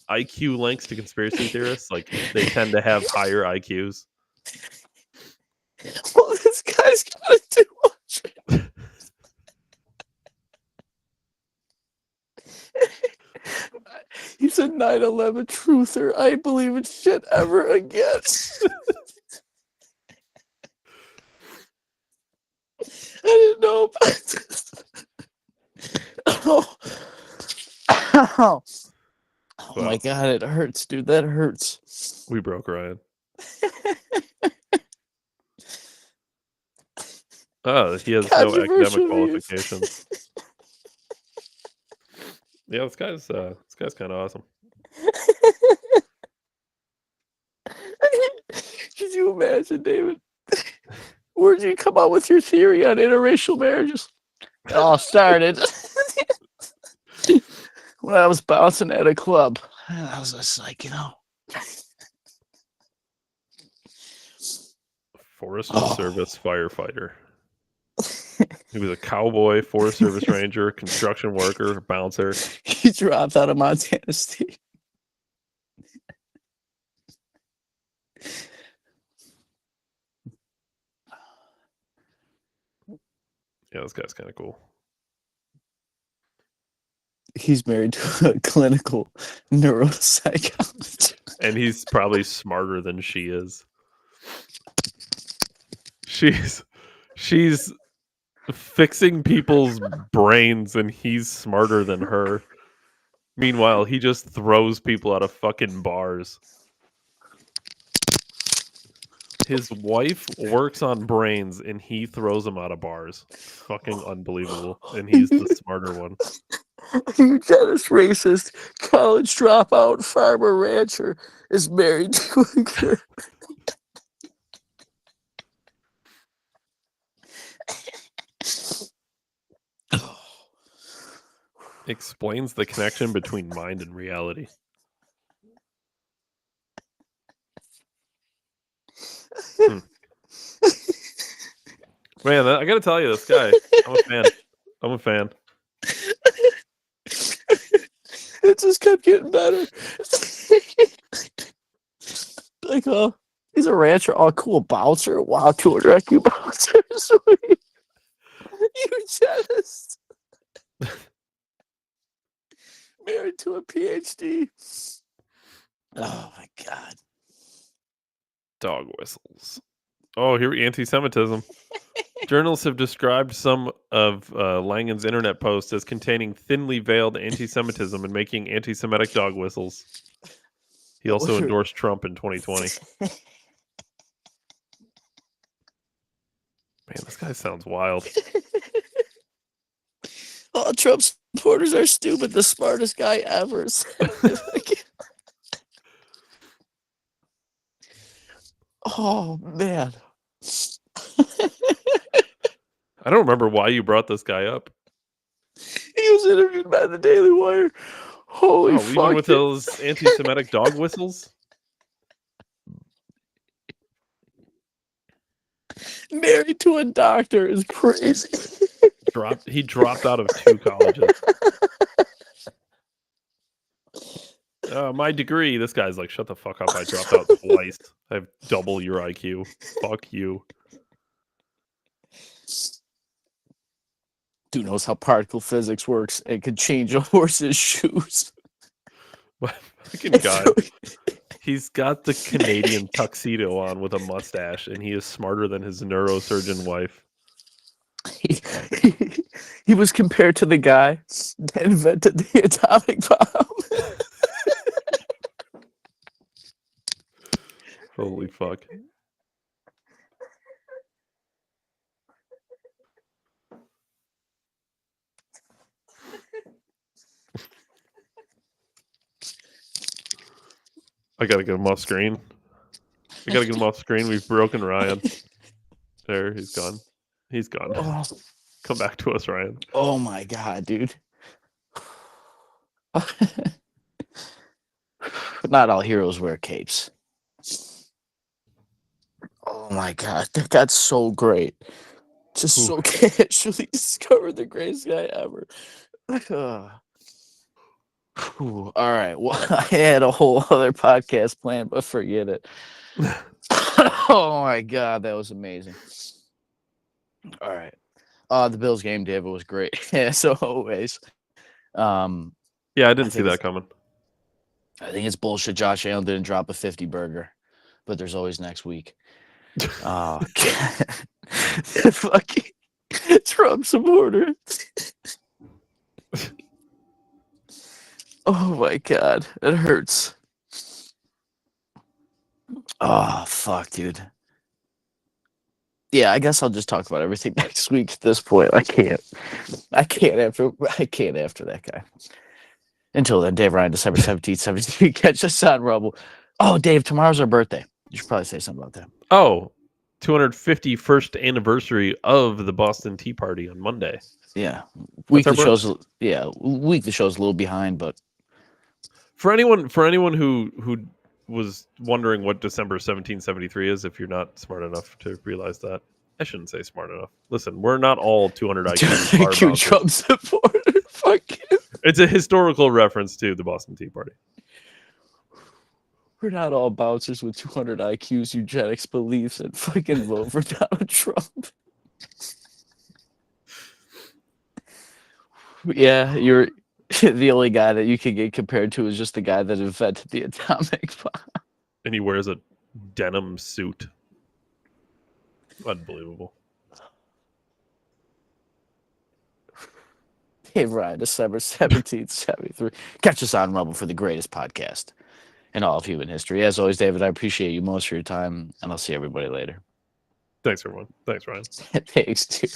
S1: IQ links to conspiracy theorists. Like they tend to have higher IQs.
S2: Well, this guy's got a 200. He's a 9/11 truther. I ain't believing shit ever again. I didn't know about this. Oh. Ow. Oh my
S1: Wow.
S2: god, it hurts, dude. That hurts.
S1: We broke Ryan. Oh, he has no academic
S2: Controversial views.
S1: qualifications. Yeah, this guy's kind of awesome.
S2: Could you imagine, David? Where'd you come up with your theory on interracial marriages? It all started when I was bouncing at a club. And I was just like,
S1: Forest
S2: Oh.
S1: Service firefighter. He was a cowboy, Forest Service ranger, construction worker, bouncer.
S2: he dropped out of Montana State.
S1: Yeah, this guy's kind of cool.
S2: He's married to a clinical neuropsychologist.
S1: And he's probably smarter than she is. She's fixing people's brains and he's smarter than her. Meanwhile, he just throws people out of fucking bars. His wife works on brains and he throws them out of bars. Fucking unbelievable. And he's the smarter one.
S2: Eugenics racist, college dropout, farmer rancher is married to a girl.
S1: Explains the connection between mind and reality. Man, I gotta tell you, this guy, I'm a fan.
S2: It just kept getting better. Like, he's a rancher. Oh, cool bouncer. Wow, 200 IQ bouncer. Sweet. Eugenist. Married to a PhD. Oh my God.
S1: Dog whistles. Oh, here anti-Semitism. Journalists have described some of Langen's internet posts as containing thinly veiled anti-Semitism and making anti-Semitic dog whistles. He also endorsed Trump in 2020. Man, this guy sounds wild.
S2: All Trump supporters are stupid. The smartest guy ever. Oh, man.
S1: I don't remember why you brought this guy up.
S2: He was interviewed by the Daily Wire. Holy fuck.
S1: Even with those anti-Semitic dog whistles?
S2: Married to a doctor is crazy.
S1: He dropped out of 2 colleges. My degree. This guy's like, shut the fuck up. I dropped out twice. I have double your IQ. Fuck you.
S2: Dude knows how particle physics works. It could change a horse's shoes.
S1: What fucking guy? He's got the Canadian tuxedo on with a mustache, and he is smarter than his neurosurgeon wife.
S2: He was compared to the guy that invented the atomic bomb.
S1: Holy fuck. I gotta get him off screen. We've broken Ryan. There, he's gone. He's gone.
S2: Oh.
S1: Come back to us, Ryan.
S2: Oh my God, dude. Not all heroes wear capes. Oh my God, that got so great. Just so casually discovered the greatest guy ever. All right. Well, I had a whole other podcast planned, but forget it. Oh my God, that was amazing. All right. The Bills game, David, was great as always.
S1: Yeah, I didn't see that coming.
S2: I think it's bullshit. Josh Allen didn't drop a 50 burger, but there's always next week. Oh, fucking Trump supporter. Oh my God, it hurts. Oh fuck, dude. Yeah, I guess I'll just talk about everything next week. At this point, I can't after that guy. Until then, Dave Ryan, December 17th, 17th. Catch us on Rumble. Oh, Dave, tomorrow's our birthday. You should probably say something about that.
S1: Oh, 251st anniversary of the Boston Tea Party on Monday.
S2: Yeah, weekly show's a little behind, but
S1: for anyone who was wondering what December 1773 is, if you're not smart enough to realize that, I shouldn't say smart enough. Listen, we're not all 200 IQ
S2: Trump supporter. Fuck you.
S1: It's a historical reference to the Boston Tea Party.
S2: We're not all bouncers with 200 IQs, eugenics beliefs, and fucking vote for Donald Trump. Yeah, you're the only guy that you could get compared to is just the guy that invented the atomic bomb.
S1: And he wears a denim suit. Unbelievable.
S2: Hey, Ryan, December 17th, 73. Catch us on Rumble for the greatest podcast in all of human history. As always, David, I appreciate you most for your time, and I'll see everybody later.
S1: Thanks, everyone. Thanks, Ryan.
S2: Thanks, dude.